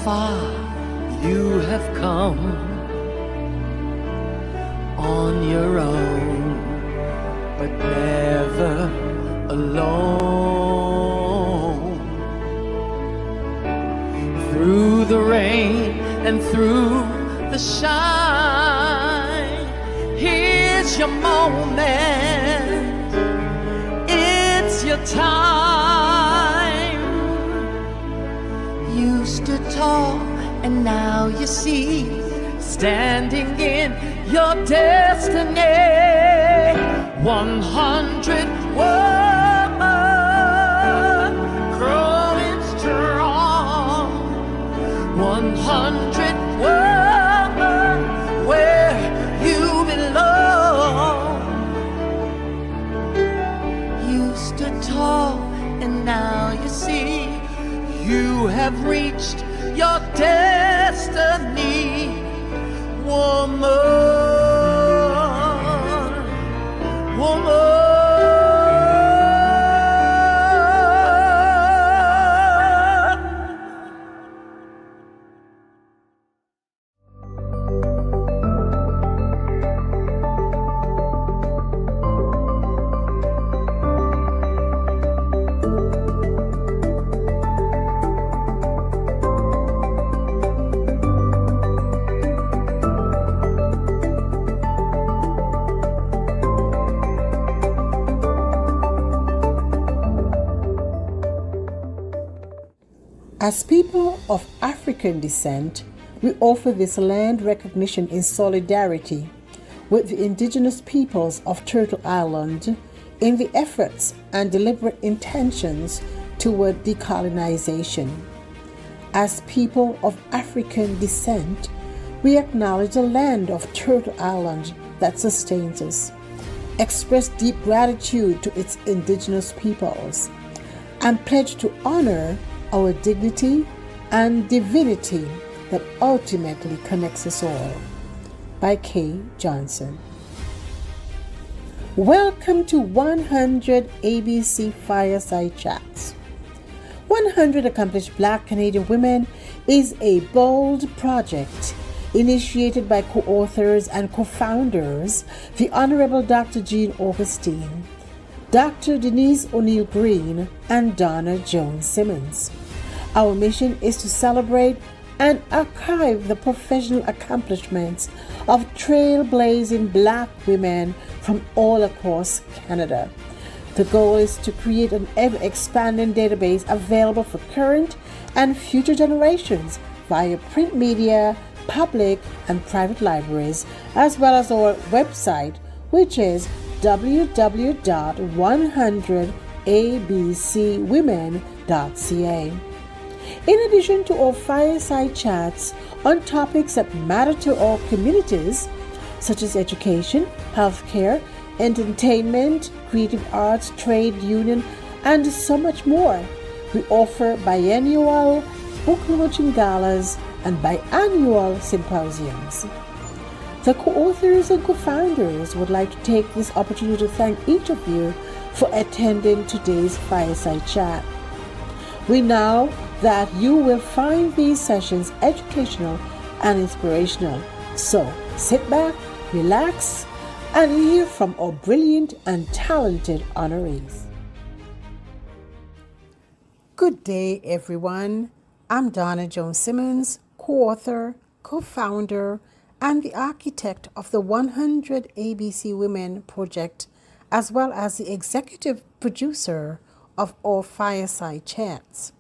far you have come on your own, but never alone. Through the rain and through the shine, here's your moment, it's your time. You stood tall and now you see, standing in your destiny. 100 women growing strong. 100 women where you belong. You stood tall and now you see, you have reached your destiny. Woman, woman. As people of African descent, we offer this land recognition in solidarity with the indigenous peoples of Turtle Island in the efforts and deliberate intentions toward decolonization. As people of African descent, we acknowledge the land of Turtle Island that sustains us, express deep gratitude to its indigenous peoples, and pledge to honor our dignity and divinity that ultimately connects us all. By Kay Johnson. Welcome to 100 ABC Fireside Chats. 100 Accomplished Black Canadian Women is a bold project initiated by co-authors and co-founders, the Honorable Dr. Jean Augustine, Dr. Denise O'Neill Green, and Donna Jones Simmons. Our mission is to celebrate and archive the professional accomplishments of trailblazing Black women from all across Canada. The goal is to create an ever-expanding database available for current and future generations via print media, public and private libraries, as well as our website, which is www.100abcwomen.ca. In addition to our fireside chats on topics that matter to our communities, such as education, healthcare, entertainment, creative arts, trade union, and so much more, we offer biennial book launching galas and biannual symposiums. The co-authors and co-founders would like to take this opportunity to thank each of you for attending today's fireside chat. We know that you will find these sessions educational and inspirational. So sit back, relax, and hear from our brilliant and talented honorees. Good day, everyone. I'm Donna Jones Simmons, co-author, co-founder, and the architect of the 100 ABC Women project, as well as the executive producer of our fireside chats.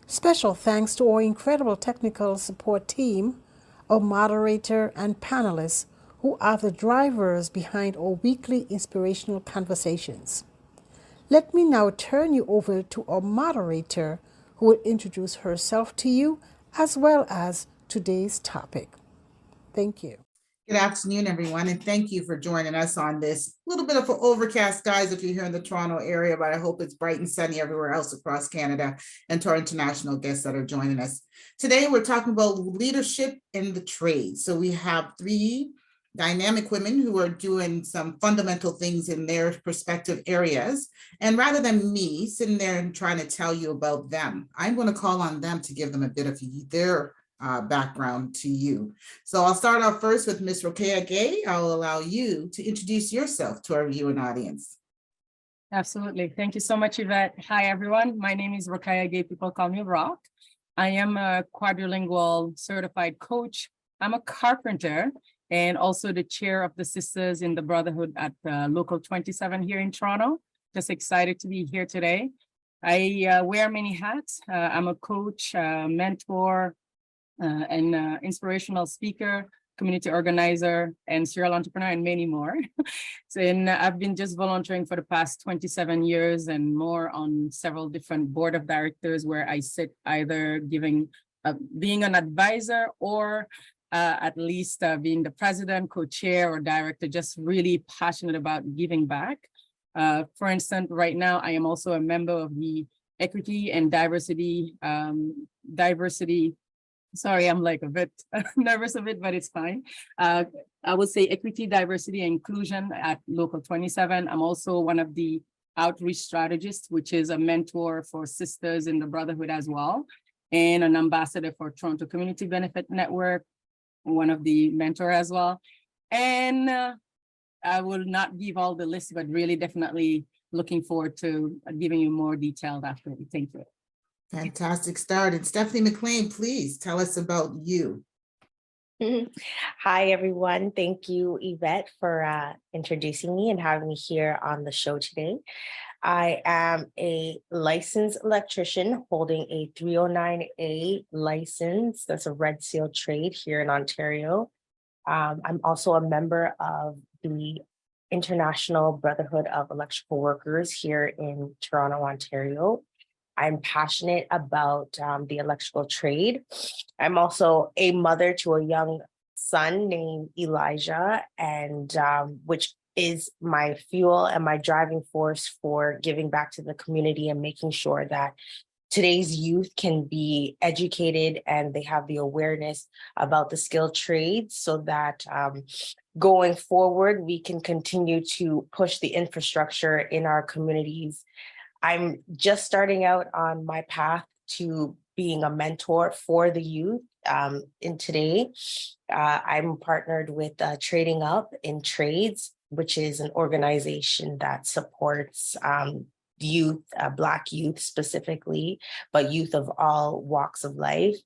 Special thanks to our incredible technical support team, our moderator and panelists, who are the drivers behind our weekly inspirational conversations. Let me now turn you over to our moderator, who will introduce herself to you, as well as today's topic. Thank you. Good afternoon, everyone, and thank you for joining us on this little bit of an overcast, guys, if you're here in the Toronto area, but I hope it's bright and sunny everywhere else across Canada, and to our international guests that are joining us. Today, we're talking about leadership in the trade. So we have three dynamic women who are doing some fundamental things in their respective areas. And rather than me sitting there and trying to tell you about them, I'm going to call on them to give them a bit of their background to you. So I'll start off first with Ms. Rokeya Gay. I'll allow you to introduce yourself to our viewing audience. Absolutely. Thank you so much, Yvette. Hi, everyone. My name is Rokeya Gay. People call me Rock. I am a quadrilingual certified coach. I'm a carpenter and also the chair of the Sisters in the Brotherhood at Local 27 here in Toronto. Just excited to be here today. I wear many hats. I'm a coach, mentor, and inspirational speaker, community organizer, and serial entrepreneur, and many more. And I've been just volunteering for the past 27 years and more on several different board of directors where I sit either being an advisor or at least being the president, co-chair, or director, just really passionate about giving back. For instance, right now, I am also a member of the Equity and Diversity. Sorry, I'm like a bit nervous of it, but it's fine. I would say Equity, Diversity, and Inclusion at Local 27. I'm also one of the outreach strategists, which is a mentor for Sisters in the Brotherhood as well, and an ambassador for Toronto Community Benefit Network, one of the mentor as well. And I will not give all the list, but really definitely looking forward to giving you more detailed after. Thank you. Fantastic start. And Stephanie McLean, please tell us about you. Hi, everyone. Thank you, Yvette, for introducing me and having me here on the show today. I am a licensed electrician holding a 309A license. That's a red seal trade here in Ontario. I'm also a member of the International Brotherhood of Electrical Workers here in Toronto, Ontario. I'm passionate about the electrical trade. I'm also a mother to a young son named Elijah, and which is my fuel and my driving force for giving back to the community and making sure that today's youth can be educated and they have the awareness about the skilled trades so that going forward, we can continue to push the infrastructure in our communities. I'm just starting out on my path to being a mentor for the youth. And today, I'm partnered with Trading Up in Trades, which is an organization that supports youth, Black youth specifically, but youth of all walks of life,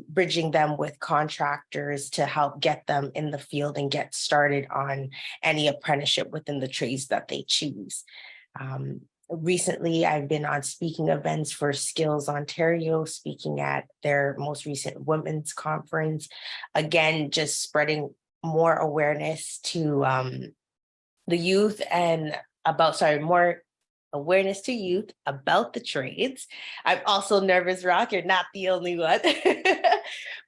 bridging them with contractors to help get them in the field and get started on any apprenticeship within the trades that they choose. Recently, I've been on speaking events for Skills Ontario, speaking at their most recent women's conference. Again, just spreading more awareness to the youth and more awareness to youth about the trades. I'm also nervous, Rock. You're not the only one.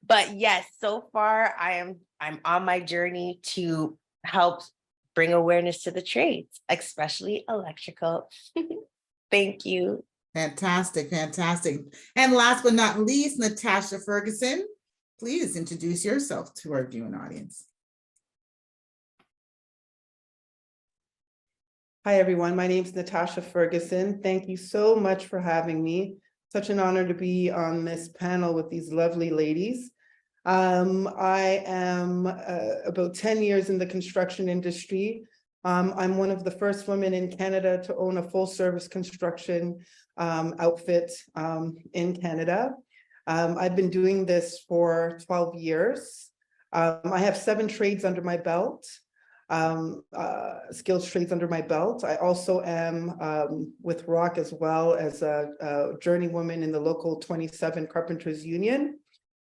But yes, so far I'm on my journey to help bring awareness to the trades, especially electrical. Thank you. Fantastic, fantastic. And last but not least, Natasha Ferguson, please introduce yourself to our viewing audience. Hi, everyone. My name is Natasha Ferguson. Thank you so much for having me. Such an honor to be on this panel with these lovely ladies. I am about 10 years in the construction industry. I'm one of the first women in Canada to own a full service construction outfit in Canada. I've been doing this for 12 years. I have 7 trades under my belt, skills trades under my belt. I also am with Rock as well as a journeywoman in the local 27 Carpenters Union.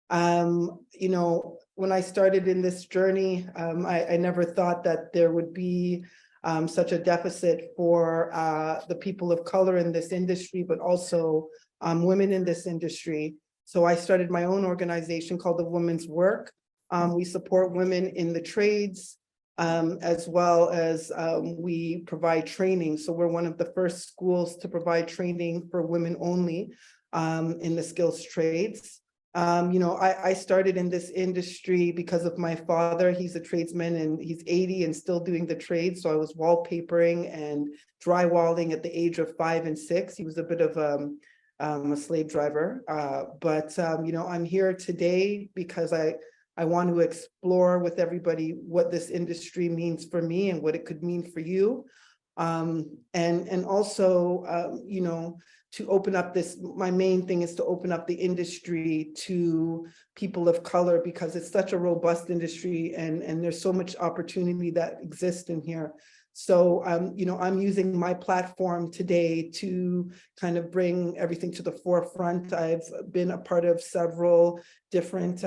You know, when I started in this journey, I never thought that there would be such a deficit for the people of color in this industry, but also women in this industry. So I started my own organization called the Women's Work. We support women in the trades, as well as we provide training. So we're one of the first schools to provide training for women only in the skills trades. You know, I started in this industry because of my father. He's a tradesman and he's 80 and still doing the trade. So I was wallpapering and drywalling at the age of 5 and 6. He was a bit of a slave driver. But you know, I'm here today because I want to explore with everybody what this industry means for me and what it could mean for you. And also, you know, to open up this, my main thing is to open up the industry to people of color, because it's such a robust industry and there's so much opportunity that exists in here. So, you know, I'm using my platform today to kind of bring everything to the forefront. I've been a part of several different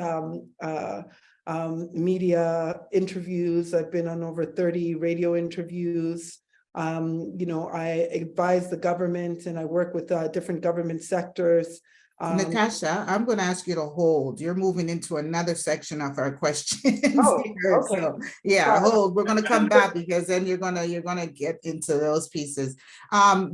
media interviews. I've been on over 30 radio interviews. You know, I advise the government and I work with different government sectors. Natasha, I'm going to ask you to hold. You're moving into another section of our questions Oh, here. okay. So yeah, Sorry. hold. We're going to come back because then you're gonna get into those pieces.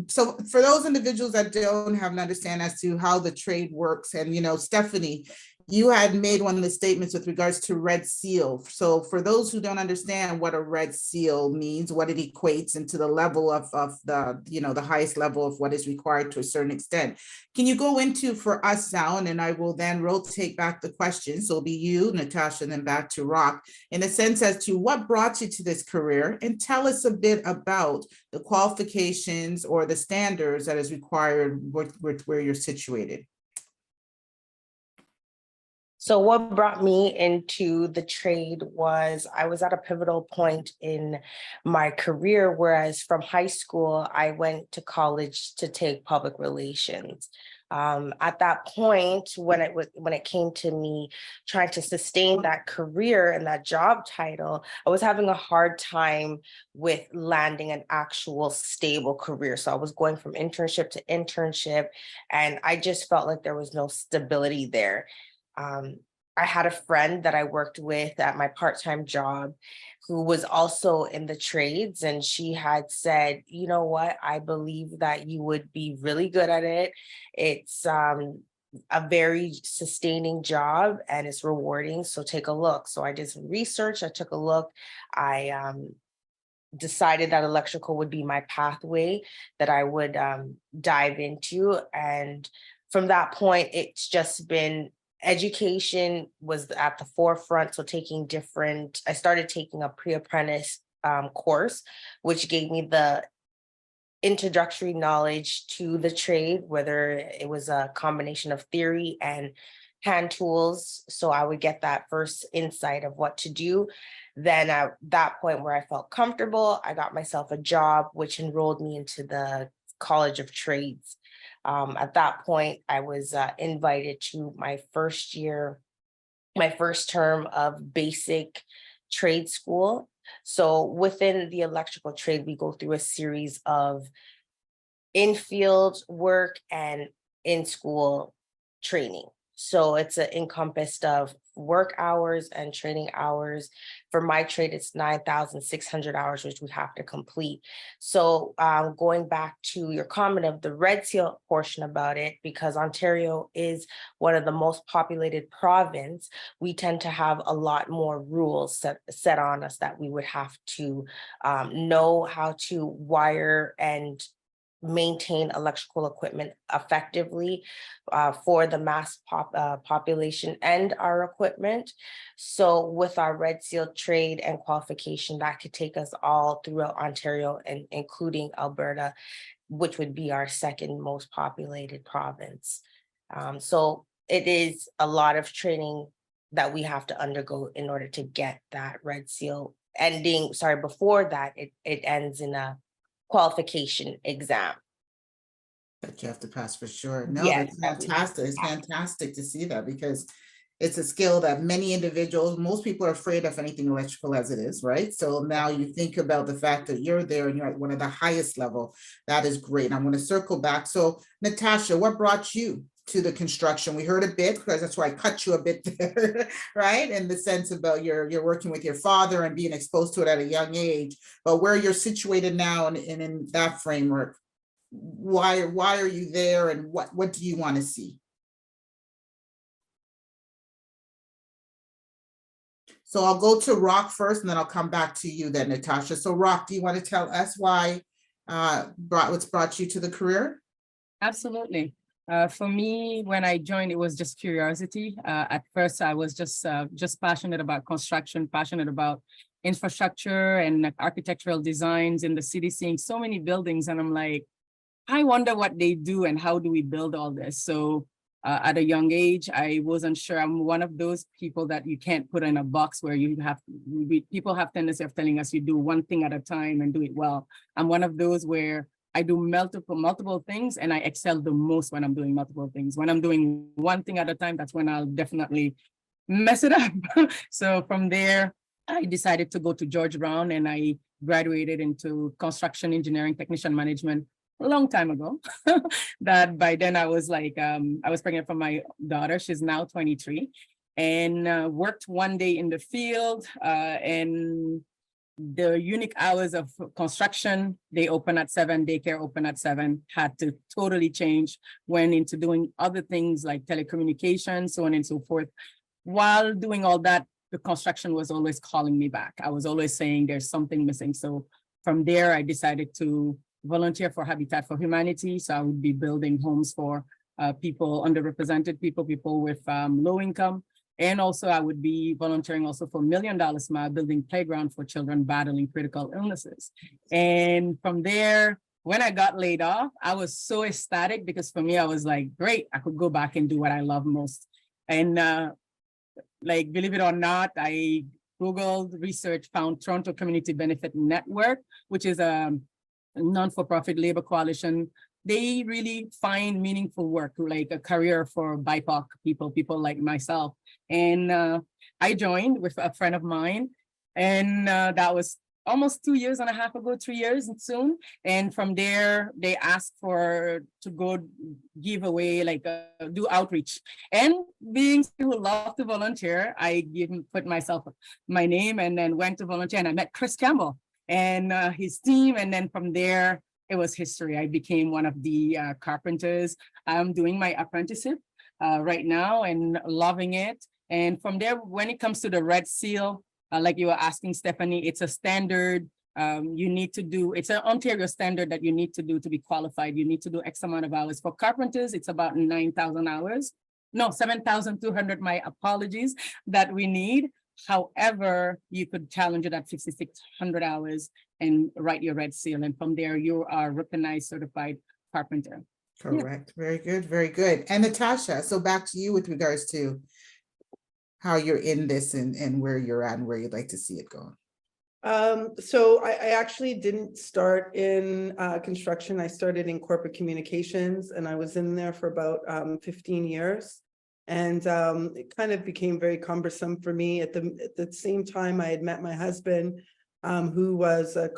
So for those individuals that don't have an understanding as to how the trade works, and you know, Stephanie, you had made one of the statements with regards to red seal. So for those who don't understand what a red seal means, what it equates into the level of the, you know, the highest level of what is required to a certain extent. Can you go into for us now, and I will then rotate back the questions. So it'll be you, Natasha, and then back to Rock, in a sense as to what brought you to this career, and tell us a bit about the qualifications or the standards that is required where you're situated. So what brought me into the trade was I was at a pivotal point in my career, whereas from high school, I went to college to take public relations. At that point, when it came to me trying to sustain that career and that job title, I was having a hard time with landing an actual stable career. So I was going from internship to internship, and I just felt like there was no stability there. I had a friend that I worked with at my part-time job who was also in the trades, and she had said, you know what, I believe that you would be really good at it. It's a very sustaining job and it's rewarding, so take a look. So I did some research, I took a look. I decided that electrical would be my pathway that I would dive into. And from that point, it's just been education was at the forefront. So I started taking a pre-apprentice course, which gave me the introductory knowledge to the trade, whether it was a combination of theory and hand tools. So I would get that first insight of what to do. Then at that point where I felt comfortable, I got myself a job, which enrolled me into the College of Trades. At that point, I was invited to my first term of basic trade school. So within the electrical trade, we go through a series of in-field work and in-school training. So it's encompassed of work hours and training hours. For my trade, it's 9,600 hours, which we have to complete. So going back to your comment of the red seal portion about it, because Ontario is one of the most populated province, we tend to have a lot more rules set on us that we would have to know how to wire and maintain electrical equipment effectively for the mass population and our equipment. So with our red seal trade and qualification, that could take us all throughout Ontario and including Alberta, which would be our second most populated province. So it is a lot of training that we have to undergo in order to get that red seal before that, it ends in a qualification exam That you have to pass for sure. No, Yes, that's fantastic. It's fantastic to see that, because it's a skill that many individuals, most people are afraid of anything electrical as it is, right? So now you think about the fact that you're there and you're at one of the highest level. That is great. I'm going to circle back. So Natasha, what brought you to the construction? We heard a bit, because that's why I cut you a bit there, right? In the sense about you're working with your father and being exposed to it at a young age, but where you're situated now and in that framework, why are you there, and what do you want to see? So I'll go to Rock first, and then I'll come back to you then, Natasha. So Rock, do you want to tell us what's brought you to the career? Absolutely. For me, when I joined, it was just curiosity. At first, I was just passionate about construction, passionate about infrastructure and architectural designs in the city, seeing so many buildings. And I'm like, I wonder what they do and how do we build all this? So at a young age, I wasn't sure. I'm one of those people that you can't put in a box where people have tendency of telling us you do one thing at a time and do it well. I'm one of those where I do multiple things, and I excel the most when I'm doing multiple things. When I'm doing one thing at a time, that's when I'll definitely mess it up. So from there, I decided to go to George Brown, and I graduated into construction engineering technician management a long time ago. That by then I was like, I was pregnant for my daughter. She's now 23, and worked one day in the field, and the unique hours of construction, they open at 7, daycare open at 7, had to totally change, went into doing other things like telecommunications, so on and so forth. While doing all that, the construction was always calling me back. I was always saying there's something missing. So from there, I decided to volunteer for Habitat for Humanity. So I would be building homes for people, underrepresented people with low income. And also I would be volunteering also for $1 Million Smile, building playground for children battling critical illnesses. And from there, when I got laid off, I was so ecstatic because for me, I was like, great, I could go back and do what I love most. And like, believe it or not, I Googled, research, found Toronto Community Benefit Network, which is a non-for-profit labor coalition. They really find meaningful work, like a career for BIPOC people like myself. And I joined with a friend of mine, and that was almost 2.5 years ago, 3 years soon. And from there, they asked to go give away, like do outreach. And being who love to volunteer, I put my name, and then went to volunteer, and I met Chris Campbell and his team. And then from there, it was history. I became one of the carpenters. I'm doing my apprenticeship right now and loving it. And from there, when it comes to the Red Seal, like you were asking, Stephanie, it's a standard it's an Ontario standard that you need to do to be qualified. You need to do X amount of hours. For carpenters, it's about 9,000 hours. No, 7,200, my apologies, that we need. However, you could challenge it at 5,600 hours and write your Red Seal. And from there, you are recognized certified carpenter. Correct. Yeah. Very good. Very good. And Natasha, so back to you with regards to how you're in this and where you're at and where you'd like to see it going. So I actually didn't start in construction. I started in corporate communications, and I was in there for about 15 years. And it kind of became very cumbersome for me. At the same time, I had met my husband, who was a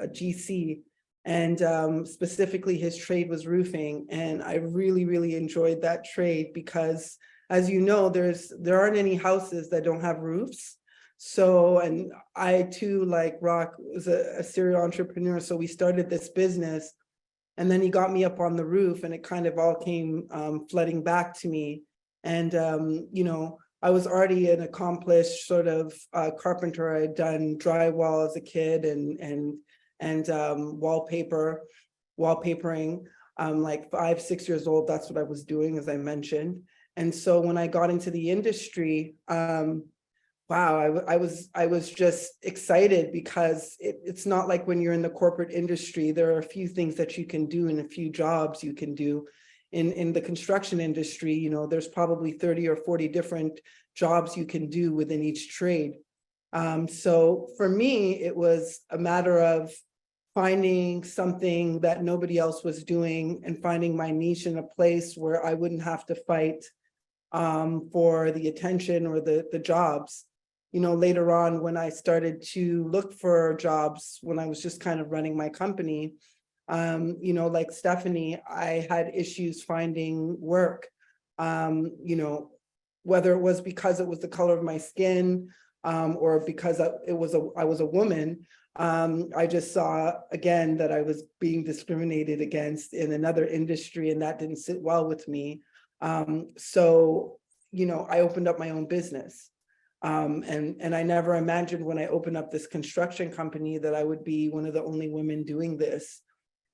GC, and specifically his trade was roofing. And I really, really enjoyed that trade because, as you know, there aren't any houses that don't have roofs. So, and I too, like Rock, was a serial entrepreneur. So we started this business, and then he got me up on the roof, and it kind of all came flooding back to me. And, you know, I was already an accomplished sort of carpenter. I had done drywall as a kid and wallpapering. Like 5, 6 years old, that's what I was doing, as I mentioned. And so when I got into the industry, wow, I was just excited because it's not like when you're in the corporate industry, there are a few things that you can do and a few jobs you can do. In the construction industry, you know, there's probably 30 or 40 different jobs you can do within each trade. So for me, it was a matter of finding something that nobody else was doing and finding my niche in a place where I wouldn't have to fight for the attention or the jobs. You know, later on, when I started to look for jobs, when I was just kind of running my company, you know, like Stephanie, I had issues finding work, you know, whether it was because it was the color of my skin, or because I was a woman. I just saw again that I was being discriminated against in another industry, and that didn't sit well with me. So, you know, I opened up my own business. And I never imagined when I opened up this construction company that I would be one of the only women doing this.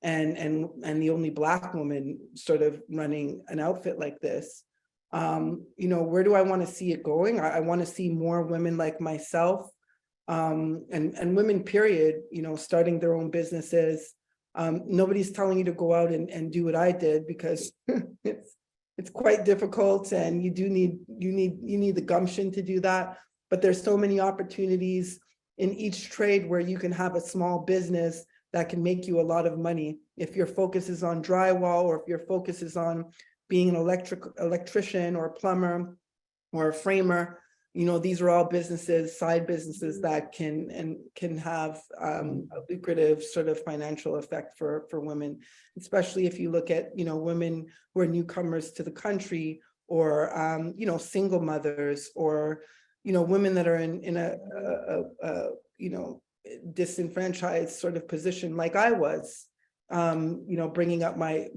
and the only Black woman sort of running an outfit like this. Where do I want to see it going? I want to see more women like myself, and women, period, starting their own businesses. Nobody's telling you to go out and do what I did, because it's quite difficult, and you need the gumption to do that. But there's so many opportunities in each trade where you can have a small business that can make you a lot of money. If your focus is on drywall, or if your focus is on being an electrician or a plumber or a framer, these are all businesses, side businesses that can have a lucrative sort of financial effect for women, especially if you look at, women who are newcomers to the country, or, single mothers, or, women that are in a disenfranchised sort of position like I was, bringing up my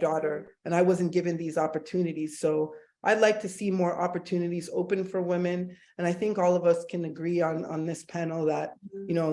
daughter, and I wasn't given these opportunities. So I'd like to see more opportunities open for women. And I think all of us can agree on this panel that,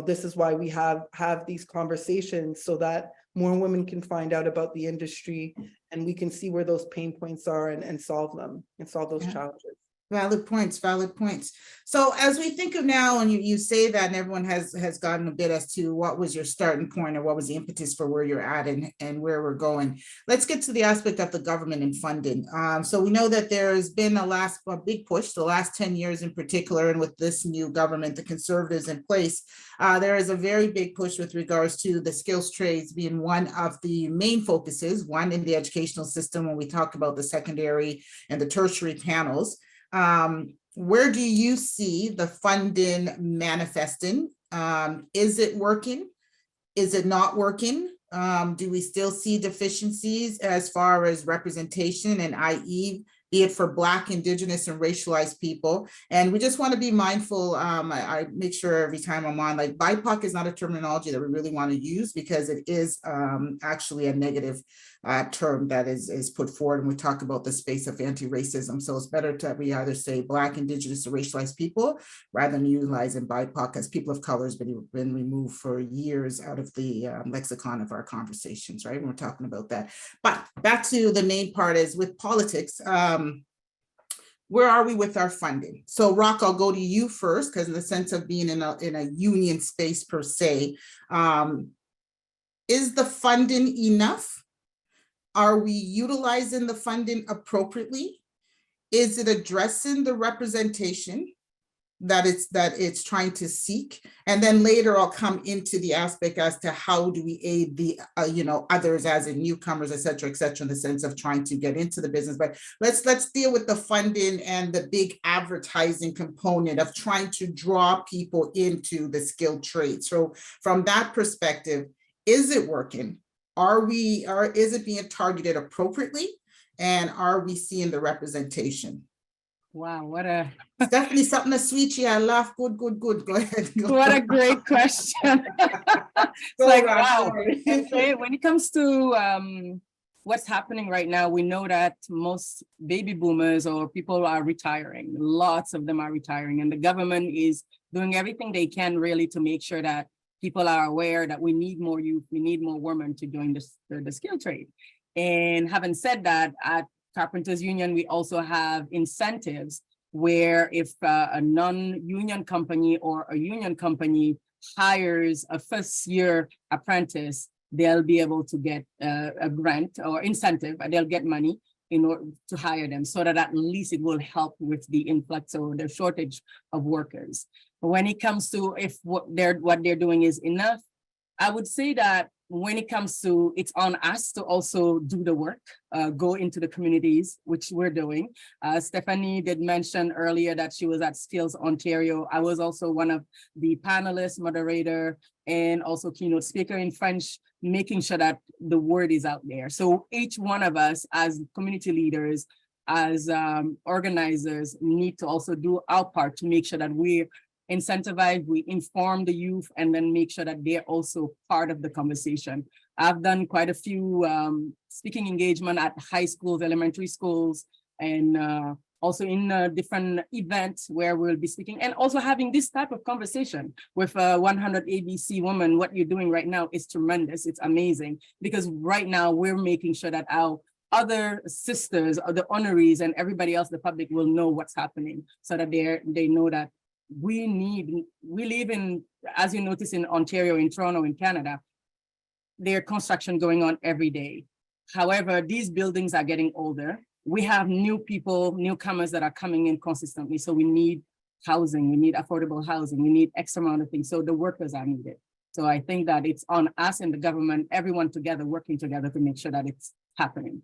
this is why we have these conversations, so that more women can find out about the industry, and we can see where those pain points are and solve them, and solve those challenges. Valid points, valid points. So as we think of now, and you say that, and everyone has gotten a bit as to what was your starting point, or what was the impetus for where you're at and where we're going. Let's get to the aspect of the government and funding. So we know that there's been a big push, the last 10 years in particular, and with this new government, the Conservatives in place, there is a very big push with regards to the skills trades being one of the main focuses, one in the educational system when we talk about the secondary and the tertiary panels. Where do you see the funding manifesting? Is it working? Is it not working? Do we still see deficiencies as far as representation, and i.e., be it for Black, Indigenous, and racialized people? And we just want to be mindful. I make sure every time I'm on, like, BIPOC is not a terminology that we really want to use, because it is actually a negative term that is put forward when we talk about the space of anti-racism. So it's better to we either say Black, Indigenous, or racialized people, rather than utilizing BIPOC, as people of color has been removed for years out of the lexicon of our conversations, right? When we're talking about that. But back to the main part is with politics. Where are we with our funding? So Rock, I'll go to you first, because in the sense of being in a union space per se, is the funding enough? Are we utilizing the funding appropriately? Is it addressing the representation that it's trying to seek? And then later I'll come into the aspect as to how do we aid the others, as in newcomers, et cetera, in the sense of trying to get into the business. But let's deal with the funding and the big advertising component of trying to draw people into the skilled trades. So from that perspective, is it working? Is it being targeted appropriately? And are we seeing the representation? Wow, it's definitely something to sweet you. I laugh. Good. Go ahead. What a great question. It's like, wow. Okay, when it comes to what's happening right now, we know that most baby boomers or people are retiring. Lots of them are retiring, and the government is doing everything they can really to make sure that people are aware that we need more youth, we need more women to join the skill trade. And having said that, at Carpenters Union, we also have incentives where if a non-union company or a union company hires a first-year apprentice, they'll be able to get a grant or incentive, and they'll get money in order to hire them, so that at least it will help with the influx or the shortage of workers. But when it comes to if what they're doing is enough, I would say that when it comes to, it's on us to also do the work, go into the communities, which we're doing. Stephanie did mention earlier that she was at Skills Ontario. I was also one of the panelists, moderator, and also keynote speaker in French, making sure that the word is out there. So each one of us as community leaders, as organizers, need to also do our part to make sure that we're incentivize, we inform the youth, and then make sure that they're also part of the conversation. I've done quite a few speaking engagement at high schools, elementary schools, and also in different events where we'll be speaking, and also having this type of conversation with 100 ABC women. What you're doing right now is tremendous. It's amazing, because right now we're making sure that our other sisters, or the honorees, and everybody else, the public, will know what's happening, so that they know that we live in, as you notice, in Ontario, in Toronto, in Canada, there's construction going on every day. However, these buildings are getting older. We have new people, newcomers that are coming in consistently. So we need housing, we need affordable housing, we need X amount of things. So the workers are needed. So I think that it's on us and the government, everyone together, working together to make sure that it's happening.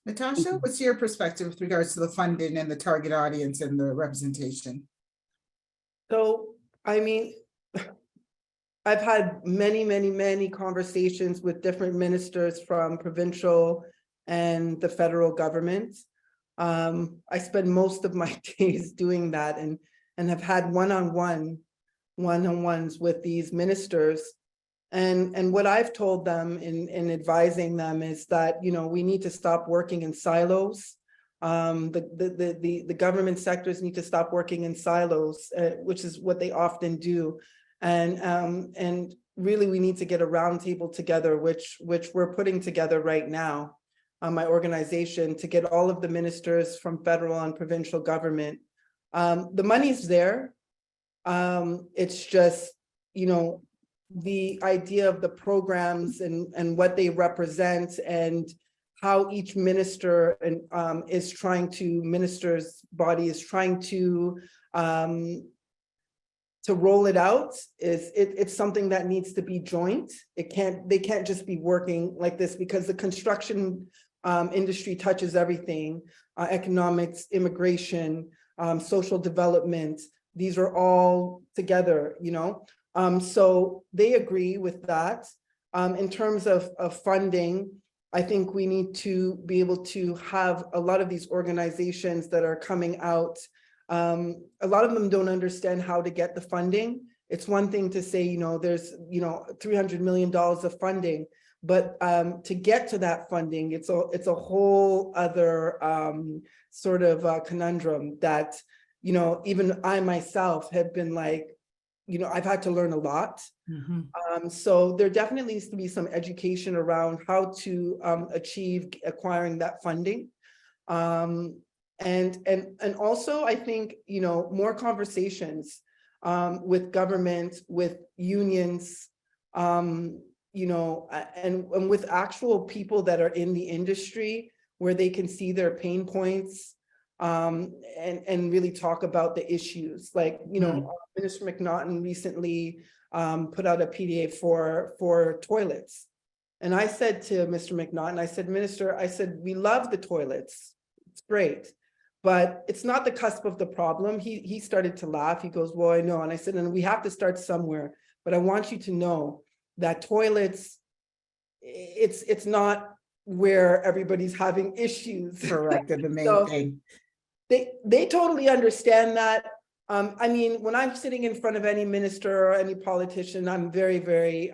Natasha, what's your perspective with regards to the funding and the target audience and the representation? So, I mean, I've had many conversations with different ministers from provincial and the federal government. I spend most of my days doing that, and have had one-on-ones with these ministers. And what I've told them in advising them is that, you know, we need to stop working in silos. The government sectors need to stop working in silos, which is what they often do. And really, we need to get a roundtable together, which we're putting together right now, my organization, to get all of the ministers from federal and provincial government. The money's there. It's just, you know, the idea of the programs and what they represent, and how each minister and minister's body is trying to roll it out. It's something that needs to be joint. They can't just be working like this, because the construction industry touches everything, economics, immigration, social development. These are all together, you know. So they agree with that. In terms of funding, I think we need to be able to have a lot of these organizations that are coming out. A lot of them don't understand how to get the funding. It's one thing to say, you know, there's, you know, $300 million of funding, but to get to that funding, it's a whole other sort of conundrum that, you know, even I myself have been like, you know, I've had to learn a lot. So there definitely needs to be some education around how to achieve acquiring that funding. And also, I think, you know, more conversations with government, with unions, you know, and with actual people that are in the industry, where they can see their pain points, and really talk about the issues. Like, you know, Minister McNaughton recently put out a PDA for toilets. And I said to Mr. McNaughton, I said, Minister, I said, we love the toilets. It's great, but it's not the cusp of the problem. He started to laugh. He goes, well, I know. And I said, and we have to start somewhere, but I want you to know that toilets, it's not where everybody's having issues. Correct, and the main So thing. They totally understand that. I mean, when I'm sitting in front of any minister or any politician, I'm very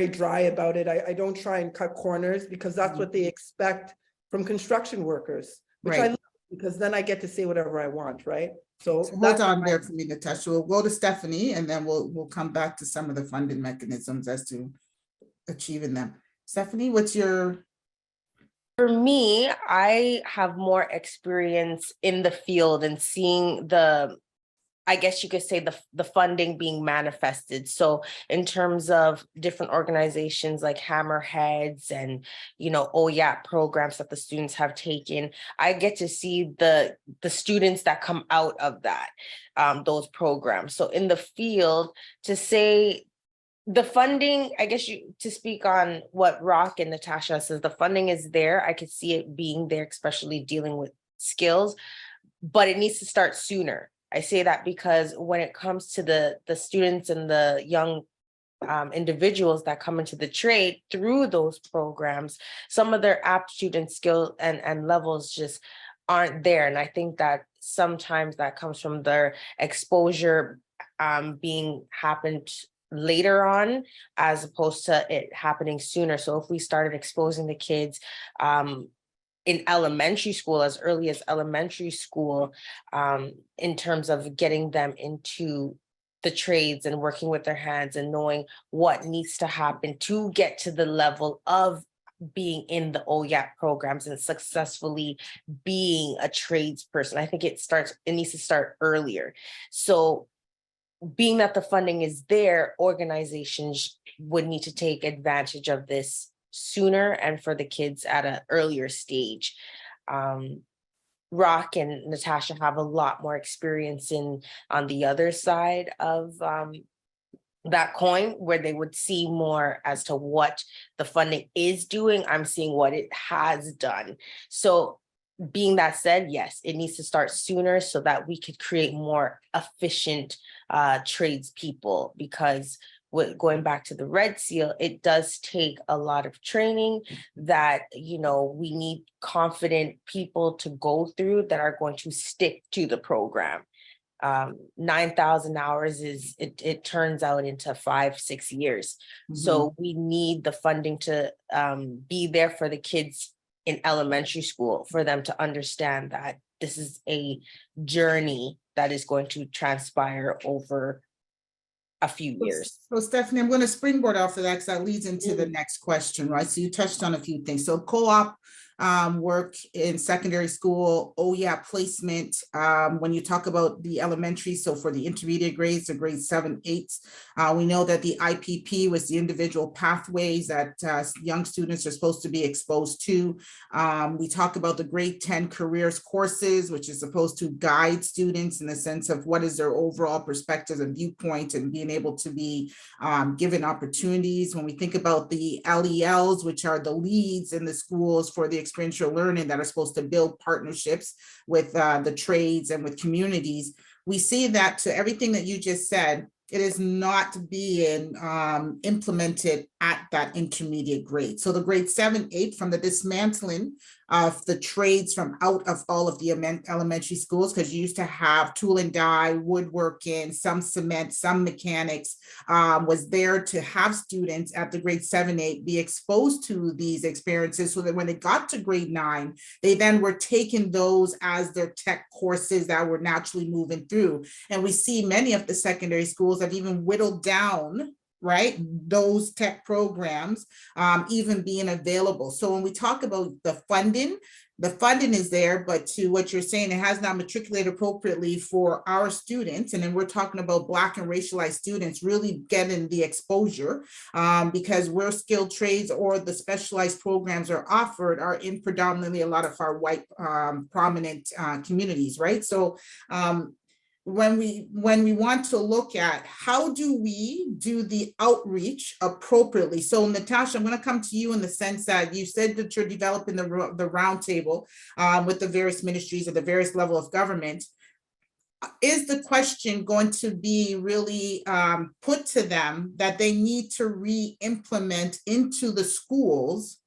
dry about it. I don't try and cut corners, because that's what they expect from construction workers, which I love, because then I get to say whatever I want, right? So Hold on there for me, Natasha. We'll go to Stephanie, and then we'll come back to some of the funding mechanisms as to achieving them. Stephanie, what's your... For me, I have more experience in the field and seeing I guess you could say the funding being manifested. So in terms of different organizations like Hammerheads and, you know, OYAP programs that the students have taken, I get to see the students that come out of that, those programs. So in the field, to say the funding, I guess to speak on what Rock and Natasha says, the funding is there. I could see it being there, especially dealing with skills, but it needs to start sooner. I say that because when it comes to the students and the young individuals that come into the trade through those programs, some of their aptitude and skill and levels just aren't there. And I think that sometimes that comes from their exposure being happened later on, as opposed to it happening sooner. So if we started exposing the kids in elementary school, as early as elementary school, in terms of getting them into the trades and working with their hands and knowing what needs to happen to get to the level of being in the OYAP programs and successfully being a tradesperson. I think it needs to start earlier. So being that the funding is there, organizations would need to take advantage of this sooner and for the kids at an earlier stage. Rock and Natasha have a lot more experience on the other side of that coin, where they would see more as to what the funding is doing. I'm seeing what it has done. So being that said, yes, it needs to start sooner so that we could create more efficient tradespeople, because going back to the Red Seal, it does take a lot of training that, we need confident people to go through that are going to stick to the program. 9,000 hours it turns out into 5-6 years. So we need the funding to be there for the kids in elementary school, for them to understand that this is a journey that is going to transpire over a few years. So Stephanie, I'm going to springboard off of that because that leads into the next question, right? So you touched on a few things. So co-op work in secondary school, OYAP placement, when you talk about the elementary, so for the intermediate grades, the grades 7, 8, we know that the IPP was the individual pathways that young students are supposed to be exposed to. We talk about the grade 10 careers courses, which is supposed to guide students in the sense of what is their overall perspective and viewpoint, and being able to be given opportunities. When we think about the LELs, which are the leads in the schools for the experiential learning that are supposed to build partnerships with the trades and with communities, we see that to everything that you just said, it is not being implemented at that intermediate grade. So the grade 7, 8, from the dismantling of the trades from out of all of the elementary schools, because you used to have tool and die, woodworking, some cement, some mechanics, was there to have students at the grade 7, 8 be exposed to these experiences, so that when they got to grade 9, they then were taking those as their tech courses that were naturally moving through. And we see many of the secondary schools have even whittled down, right, those tech programs even being available. So when we talk about the funding is there, but to what you're saying, it has not matriculated appropriately for our students. And then we're talking about Black and racialized students really getting the exposure, because where skilled trades or the specialized programs are offered are in predominantly a lot of our white prominent communities, right? So when we want to look at how do we do the outreach appropriately. So Natasha, I'm going to come to you in the sense that you said that you're developing the roundtable with the various ministries at the various level of government. Is the question going to be really put to them that they need to re-implement into the schools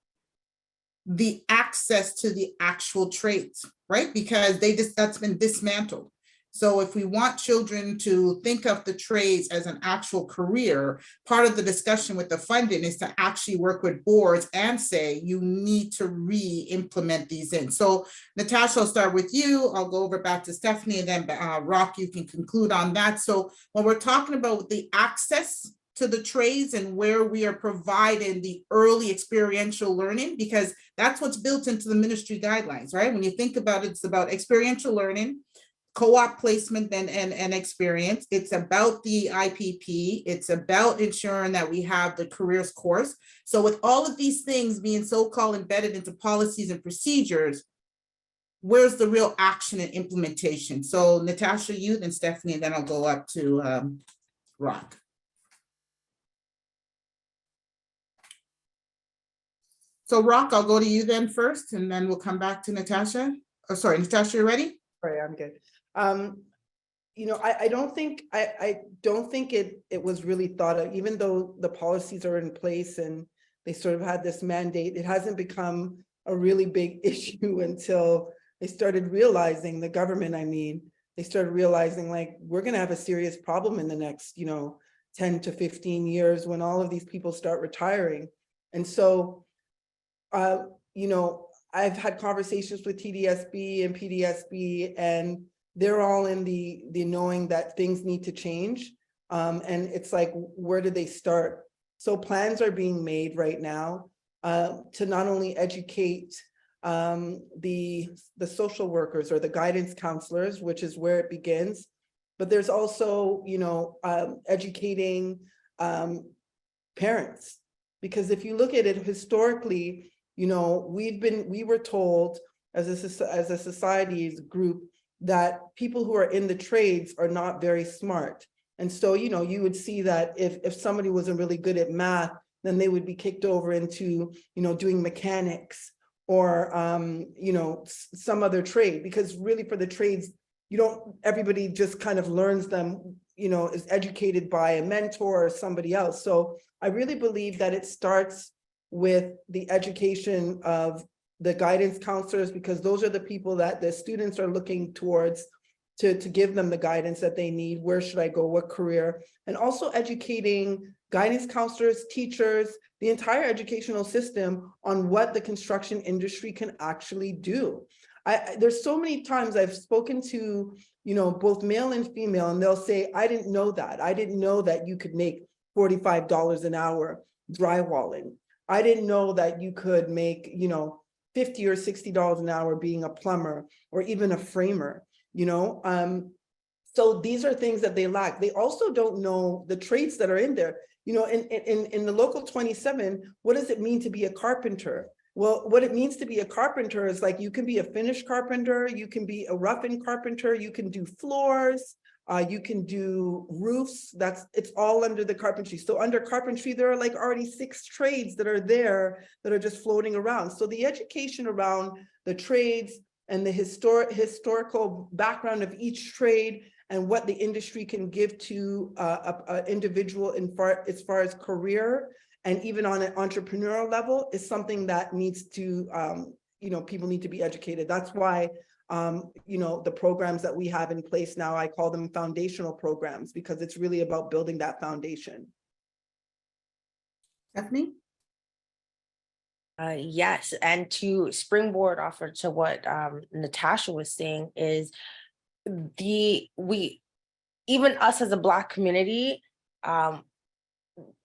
the access to the actual trades, right? Because that's been dismantled. So if we want children to think of the trades as an actual career, part of the discussion with the funding is to actually work with boards and say, you need to re-implement these in. So Natasha, I'll start with you. I'll go over back to Stephanie, and then Rock, you can conclude on that. So when we're talking about the access to the trades and where we are providing the early experiential learning, because that's what's built into the ministry guidelines, right? When you think about it, it's about experiential learning, co-op placement and experience. It's about the IPP. It's about ensuring that we have the careers course. So with all of these things being so-called embedded into policies and procedures, where's the real action and implementation? So Natasha, you, then Stephanie, and then I'll go up to Rock. So Rock, I'll go to you then first, and then we'll come back to Natasha. Oh, sorry, Natasha, you ready? All right, I'm good. I don't think it was really thought of, even though the policies are in place and they sort of had this mandate. It hasn't become a really big issue until they started realizing, the government, they started realizing, like, we're going to have a serious problem in the next 10 to 15 years when all of these people start retiring. And so I've had conversations with TDSB and PDSB, and they're all in the knowing that things need to change. And it's like, where do they start? So plans are being made right now to not only educate the social workers or the guidance counselors, which is where it begins, but there's also, educating parents. Because if you look at it historically, we were told as a society's group that people who are in the trades are not very smart. And so, you would see that if somebody wasn't really good at math, then they would be kicked over into, doing mechanics or, some other trade, because really for the trades, everybody just kind of learns them, is educated by a mentor or somebody else. So I really believe that it starts with the education of the guidance counselors, because those are the people that the students are looking towards to give them the guidance that they need. Where should I go? What career? And also educating guidance counselors, teachers, the entire educational system on what the construction industry can actually do. There's so many times I've spoken to, both male and female, and they'll say, I didn't know that. I didn't know that you could make $45 an hour drywalling. I didn't know that you could make, $50 or $60 an hour being a plumber or even a framer, So these are things that they lack. They also don't know the trades that are in there. In the local 27, what does it mean to be a carpenter? Well, what it means to be a carpenter is like, you can be a finished carpenter, you can be a rough-in carpenter, you can do floors, you can do roofs. It's all under the carpentry. So under carpentry, there are like already 6 trades that are there that are just floating around. So the education around the trades and the historical background of each trade and what the industry can give to an individual as far as career and even on an entrepreneurial level is something that needs to, people need to be educated. That's why, the programs that we have in place now, I call them foundational programs, because it's really about building that foundation. Stephanie? Yes, and to springboard off of to what Natasha was saying is even us as a Black community,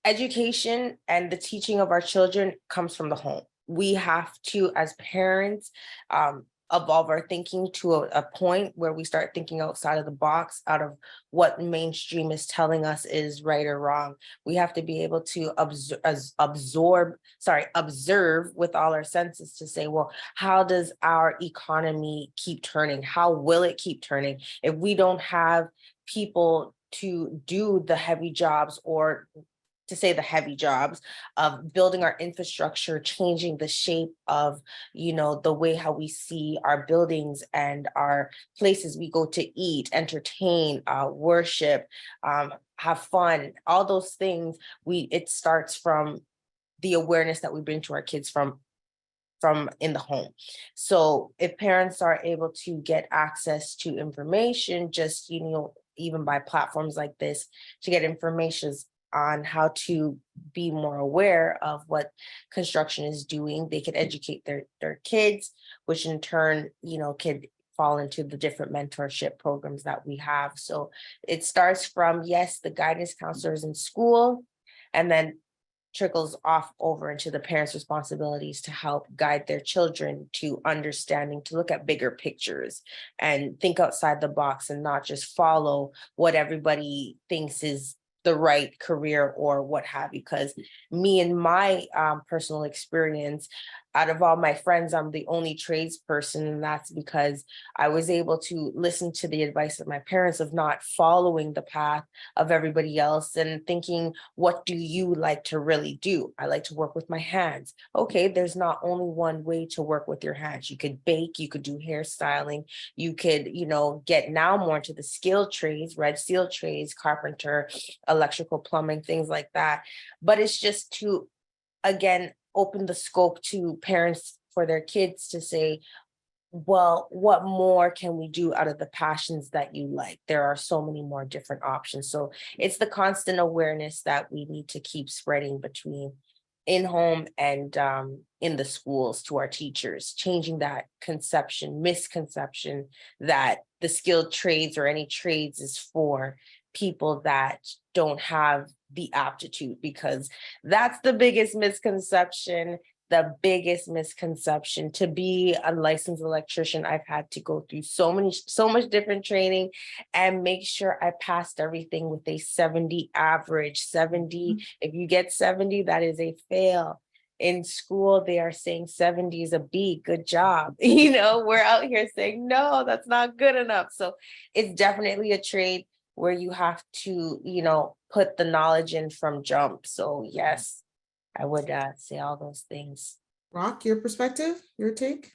education and the teaching of our children comes from the home. We have to, as parents, evolve our thinking to a point where we start thinking outside of the box, out of what mainstream is telling us is right or wrong. We have to be able to observe with all our senses to say, well, how does our economy keep turning? How will it keep turning if we don't have people to do the heavy jobs, or to say the heavy jobs of building our infrastructure, changing the shape of, the way how we see our buildings and our places we go to eat, entertain, worship, have fun, all those things. It starts from the awareness that we bring to our kids from in the home. So if parents are able to get access to information, just, even by platforms like this, to get information on how to be more aware of what construction is doing, they could educate their kids, which in turn, could fall into the different mentorship programs that we have. So it starts from, yes, the guidance counselors in school, and then trickles off over into the parents' responsibilities to help guide their children to understanding, to look at bigger pictures and think outside the box and not just follow what everybody thinks is the right career or what have you. Because me and my personal experience, out of all my friends, I'm the only tradesperson, and that's because I was able to listen to the advice of my parents of not following the path of everybody else and thinking, what do you like to really do? I like to work with my hands. Okay, there's not only one way to work with your hands. You could bake, you could do hairstyling, you could, get now more into the skilled trades, red steel trades, carpenter, electrical, plumbing, things like that. But it's just to, again, open the scope to parents for their kids to say, well, what more can we do out of the passions that you like? There are so many more different options. So it's the constant awareness that we need to keep spreading between in home and in the schools to our teachers, changing that misconception that the skilled trades or any trades is for people that don't have the aptitude, because that's the biggest misconception. The biggest misconception. To be a licensed electrician, I've had to go through so much different training and make sure I passed everything with a 70 average. 70, if you get 70, that is a fail. In school, they are saying 70 is a B, good job. We're out here saying, no, that's not good enough. So it's definitely a trade where you have to, put the knowledge in from jump. So yes, I would say all those things. Rock, your perspective, your take?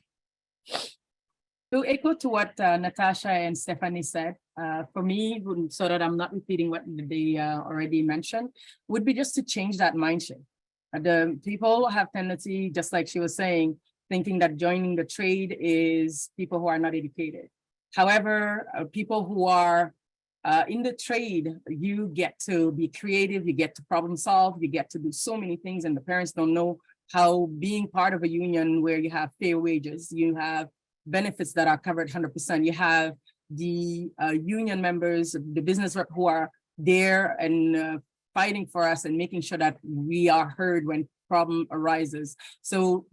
To echo to what Natasha and Stephanie said, for me, so that I'm not repeating what they already mentioned, would be just to change that mindset. The people have tendency, just like she was saying, thinking that joining the trade is people who are not educated. However, people who are in the trade, you get to be creative, you get to problem solve, you get to do so many things, and the parents don't know how being part of a union where you have fair wages, you have benefits that are covered 100%, you have the union members, the business rep who are there and fighting for us and making sure that we are heard when problem arises. So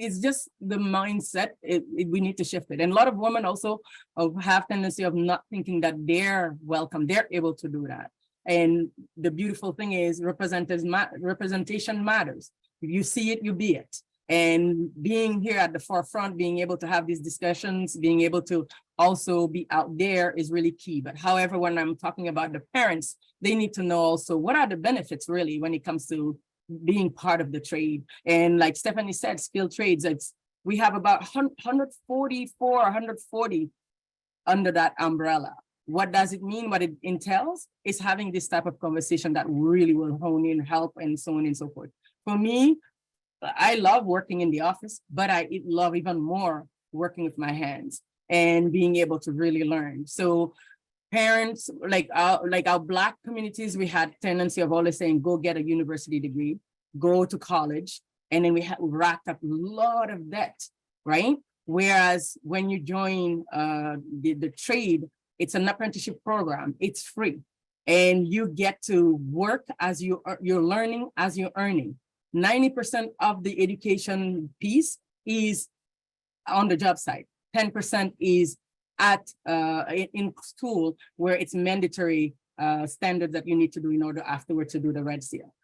it's just the mindset, we need to shift it. And a lot of women also have tendency of not thinking that they're welcome, they're able to do that. And the beautiful thing is representation matters. If you see it, you be it. And being here at the forefront, being able to have these discussions, being able to also be out there is really key. But however, when I'm talking about the parents, they need to know also what are the benefits really when it comes to being part of the trade. And like Stephanie said, skilled trades, we have about 140 under that umbrella. What does it mean? What it entails is having this type of conversation that really will hone in, help, and so on and so forth. For me, I love working in the office, but I love even more working with my hands and being able to really learn. So parents, like our Black communities, we had tendency of always saying, go get a university degree, go to college. And then we racked up a lot of debt, right? Whereas when you join the trade, it's an apprenticeship program, it's free. And you get to work as you're learning, as you're earning. 90% of the education piece is on the job site. 10% is in school, where it's mandatory standards that you need to do in order afterwards to do the red seal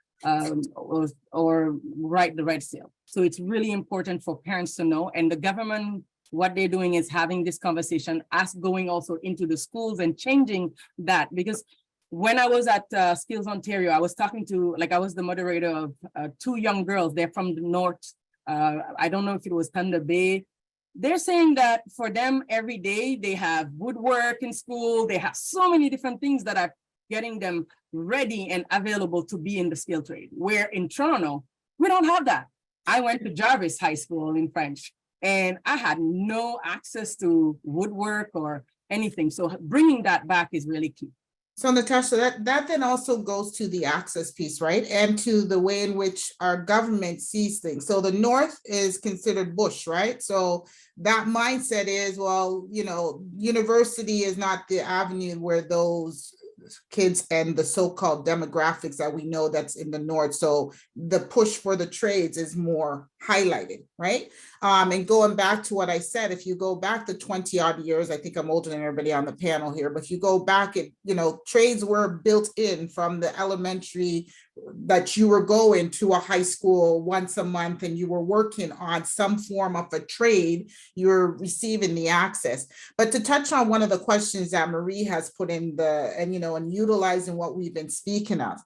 or write the red seal. So it's really important for parents to know, and the government, what they're doing is having this conversation, us going also into the schools and changing that. Because when I was at Skills Ontario, I was talking to, I was the moderator of two young girls. They're from the north. I don't know if it was Thunder Bay. They're saying that for them every day, they have woodwork in school. They have so many different things that are getting them ready and available to be in the skill trade. Where in Toronto, we don't have that. I went to Jarvis High School in French, and I had no access to woodwork or anything. So bringing that back is really key. So Natasha, that then also goes to the access piece, right? And to the way in which our government sees things. So the North is considered bush, right? So that mindset is, well, university is not the avenue where those kids and the so-called demographics that we know that's in the North. So the push for the trades is more highlighted, right? And going back to what I said, if you go back to 20 odd years, I think I'm older than everybody on the panel here, but if you go back, trades were built in from the elementary that you were going to a high school once a month and you were working on some form of a trade, you're receiving the access. But to touch on one of the questions that Marie has put in and utilizing what we've been speaking of,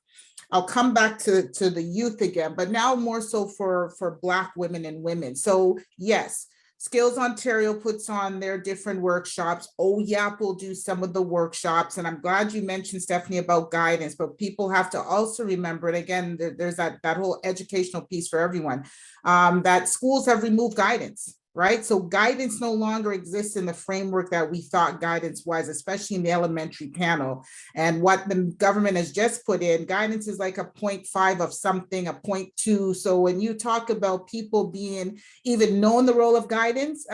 I'll come back to the youth again, but now more so for Black women and women. So yes, Skills Ontario puts on their different workshops. OYAP will do some of the workshops. And I'm glad you mentioned, Stephanie, about guidance, but people have to also remember, and again, there's that whole educational piece for everyone, that schools have removed guidance. right? So guidance no longer exists in the framework that we thought guidance was, especially in the elementary panel. And what the government has just put in, guidance is like a 0.5 of something, a 0.2. So when you talk about people being even knowing the role of guidance,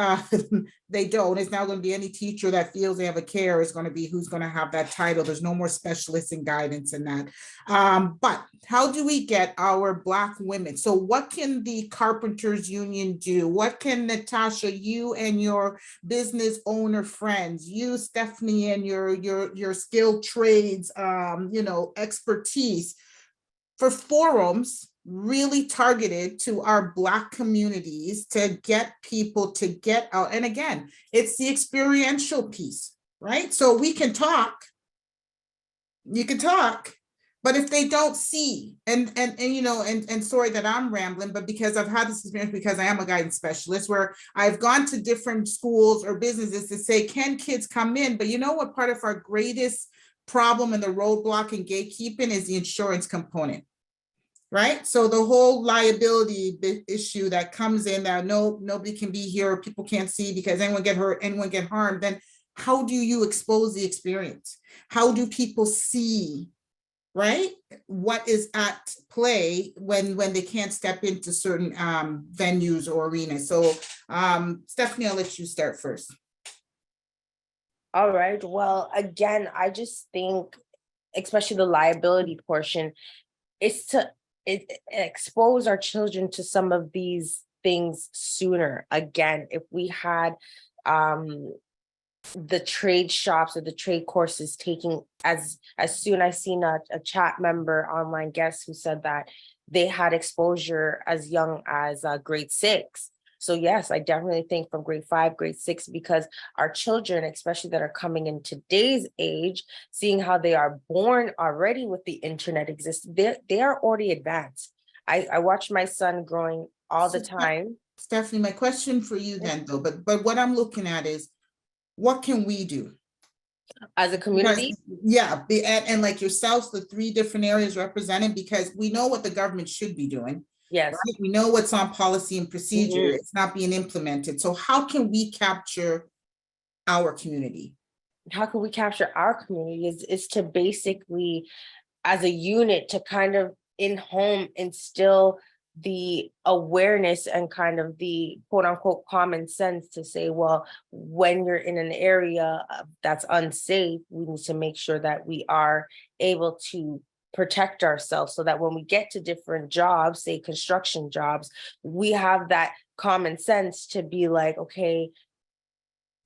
they don't. It's not going to be any teacher that feels they have a care is going to be who's going to have that title. There's no more specialists in guidance in that. But how do we get our Black women? So what can the Carpenters Union do? What can Natasha, you and your business owner friends, you, Stephanie, and your skilled trades, expertise for forums really targeted to our Black communities to get people to get out? And again, it's the experiential piece, right? So we can talk, you can talk, but if they don't see, and sorry that I'm rambling, but because I've had this experience, because I am a guidance specialist, where I've gone to different schools or businesses to say, can kids come in? But you know what, part of our greatest problem in the roadblock and gatekeeping is the insurance component, right? So the whole liability issue that comes in, that nobody can be here, people can't see because anyone get hurt, anyone get harmed, then how do you expose the experience? How do people see, right, what is at play when they can't step into certain venues or arenas? So Stephanie, I'll let you start first. All right. Well, again, I just think, especially the liability portion, is to expose our children to some of these things sooner. Again, if we had the trade shops or the trade courses taking as soon. I seen a chat member, online guest, who said that they had exposure as young as grade 6. So yes, I definitely think from grade 5, grade 6, because our children, especially that are coming in today's age, seeing how they are born already with the internet exists, they are already advanced. I watch my son growing all the time. Stephanie, my question for you then, though, but what I'm looking at is, what can we do as a community? Because, and like yourselves, the 3 different areas represented, because we know what the government should be doing. Yes. Right? We know what's on policy and procedure. It's not being implemented. So how can we capture our community? How can we capture our community is to basically, as a unit, to kind of in home instill the awareness and kind of the quote unquote common sense to say, well, when you're in an area that's unsafe, we need to make sure that we are able to protect ourselves, so that when we get to different jobs, say construction jobs, we have that common sense to be like, okay,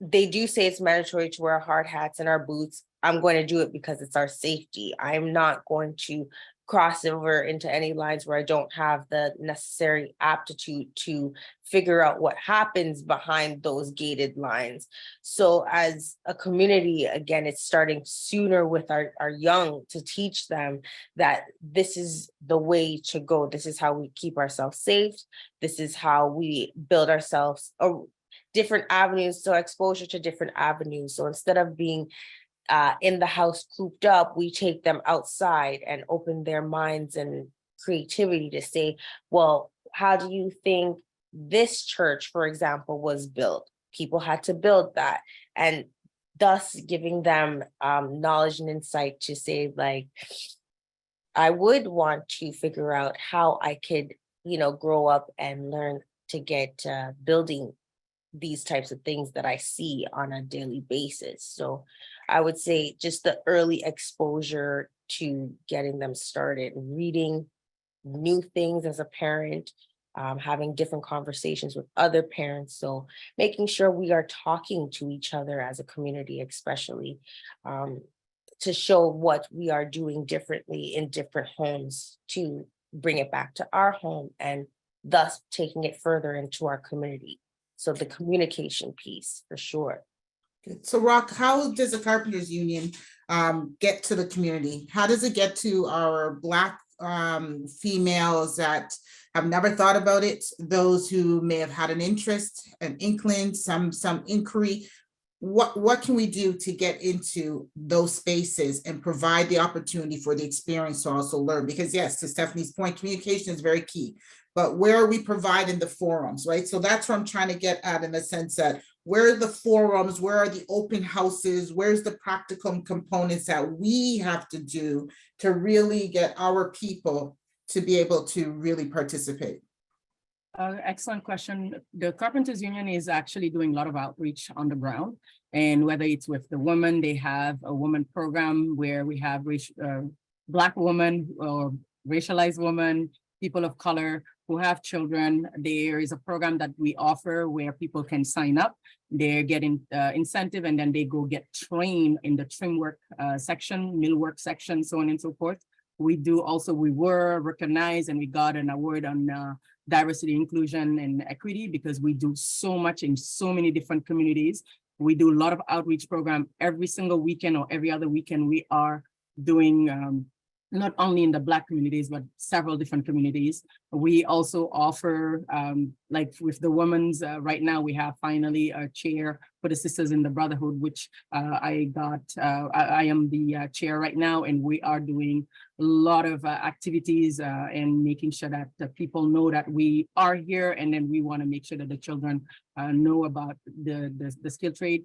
they do say it's mandatory to wear our hard hats and our boots. I'm going to do it because it's our safety. I'm not going to cross over into any lines where I don't have the necessary aptitude to figure out what happens behind those gated lines. So as a community, again, it's starting sooner with our young to teach them that this is the way to go. This is how we keep ourselves safe. This is how we build ourselves different avenues, so exposure to different avenues. So instead of being in the house cooped up, we take them outside and open their minds and creativity to say, well, how do you think this church, for example, was built? People had to build that. And thus giving them knowledge and insight to say, like, I would want to figure out how I could, grow up and learn to get building these types of things that I see on a daily basis. So I would say just the early exposure to getting them started, reading new things as a parent, having different conversations with other parents. So making sure we are talking to each other as a community, especially to show what we are doing differently in different homes to bring it back to our home and thus taking it further into our community. So the communication piece, for sure. So Rock, how does the Carpenters Union get to the community? How does it get to our Black females that have never thought about it, those who may have had an interest, an inkling, some inquiry? What can we do to get into those spaces and provide the opportunity for the experience to also learn? Because yes, to Stephanie's point, communication is very key. but where are we providing the forums, right? So that's what I'm trying to get at, in the sense that where are the forums, where are the open houses, where's the practical components that we have to do to really get our people to be able to really participate? Excellent question. The Carpenters Union is actually doing a lot of outreach on the ground. And whether it's with the women, they have a woman program where we have Black women or racialized women, people of color who have children. There is a program that we offer where people can sign up. They're getting incentive, and then they go get trained in the trim work section, millwork section, so on and so forth. We were recognized and we got an award on diversity, inclusion, and equity because we do so much in so many different communities. We do a lot of outreach program every single weekend or every other weekend. We are doing not only in the Black communities, but several different communities. We also offer, like with the women's, right now we have finally a chair for the Sisters in the Brotherhood, which I am the chair right now, and we are doing a lot of activities and making sure that the people know that we are here, and then we want to make sure that the children know about the skill trade.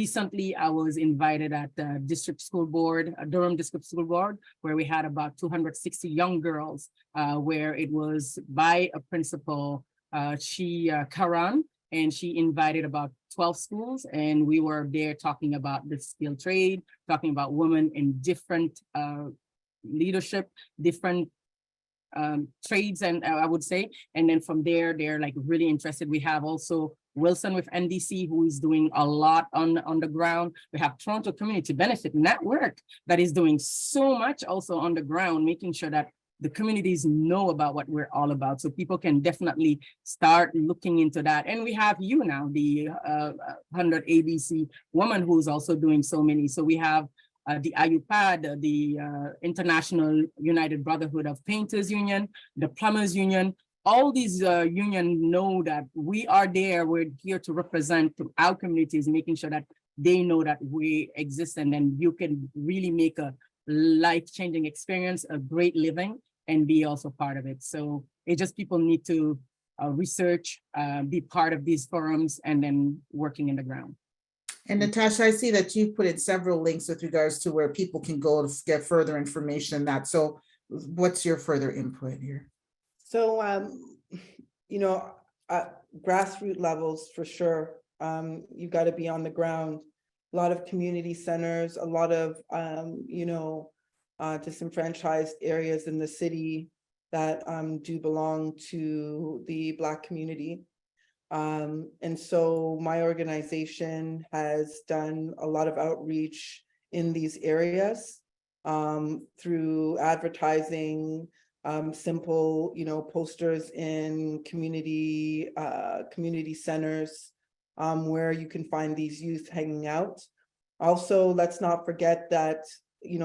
Recently, I was invited at the district school board, Durham District School Board, where we had about 260 young girls, where it was by a principal, Karan, and she invited about 12 schools, and we were there talking about the skill trade, talking about women in different leadership, different trades, and I would say, and then from there, they're like really interested. We have also Wilson with NDC, who is doing a lot on the ground. We have Toronto Community Benefit Network that is doing so much also on the ground, making sure that the communities know about what we're all about. So people can definitely start looking into that. And we have you now, the 100 ABC woman who's also doing so many. So we have the IUPAD, the International United Brotherhood of Painters Union, the Plumbers Union. All these unions know that we are there. We're here to represent to our communities, making sure that they know that we exist, and then you can really make a life-changing experience, a great living, and be also part of it. So it just people need to research, be part of these forums, and then working in the ground. And Natasha, I see that you put in several links with regards to where people can go to get further information on that. So what's your further input here? So, grassroots levels for sure. You've got to be on the ground. A lot of community centers, a lot of, disenfranchised areas in the city that do belong to the Black community. And so my organization has done a lot of outreach in these areas through advertising, simple, posters in community centers where you can find these youth hanging out. Also, let's not forget that,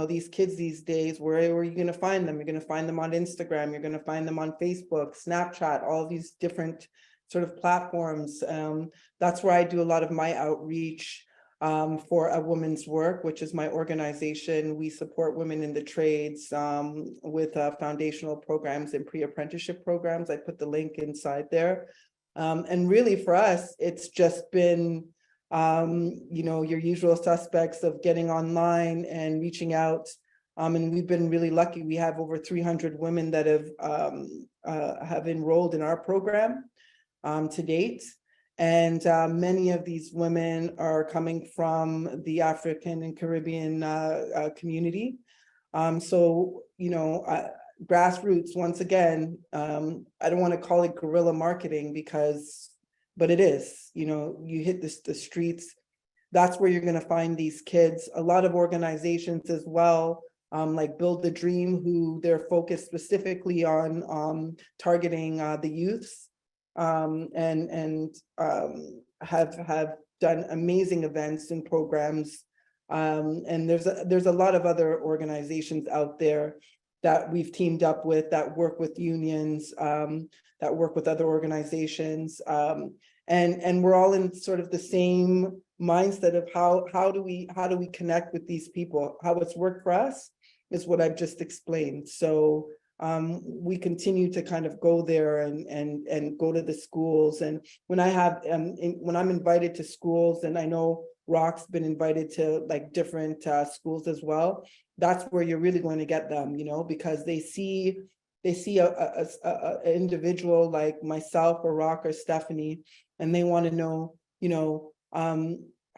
these kids these days, where are you going to find them? You're going to find them on Instagram. You're going to find them on Facebook, Snapchat, all these different sort of platforms. That's where I do a lot of my outreach for A Woman's Work, which is my organization. We support women in the trades with foundational programs and pre-apprenticeship programs. I put the link inside there. And really for us, it's just been, your usual suspects of getting online and reaching out. And we've been really lucky. We have over 300 women that have enrolled in our program to date. And many of these women are coming from the African and Caribbean community. So, grassroots, once again, I don't want to call it guerrilla marketing but it is, you hit the streets, that's where you're going to find these kids. A lot of organizations as well, like Build the Dream, who they're focused specifically on targeting the youths. And have done amazing events and programs. And there's a lot of other organizations out there that we've teamed up with that work with unions, that work with other organizations. And we're all in sort of the same mindset of how do we connect with these people? How it's worked for us is what I've just explained. So we continue to kind of go there and go to the schools. And when when I'm invited to schools, and I know Rock's been invited to like different schools as well, that's where you're really going to get them, because they see a individual like myself or Rock or Stephanie, and they want to know,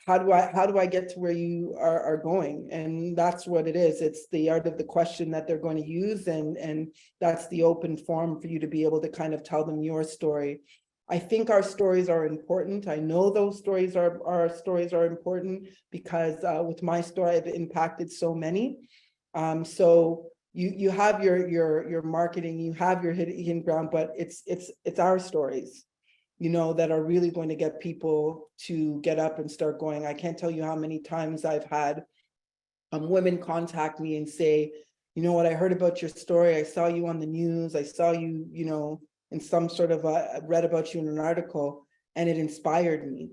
how do I get to where you are going? And that's what it is. It's the art of the question that they're going to use, and that's the open forum for you to be able to kind of tell them your story. I think our stories are important. I know those stories are important, because with my story, I've impacted so many. So you have your marketing, you have your hidden ground, but it's our stories, that are really going to get people to get up and start going. I can't tell you how many times I've had women contact me and say, you know what, I heard about your story. I saw you on the news. I saw you, in some sort of, read about you in an article, and it inspired me.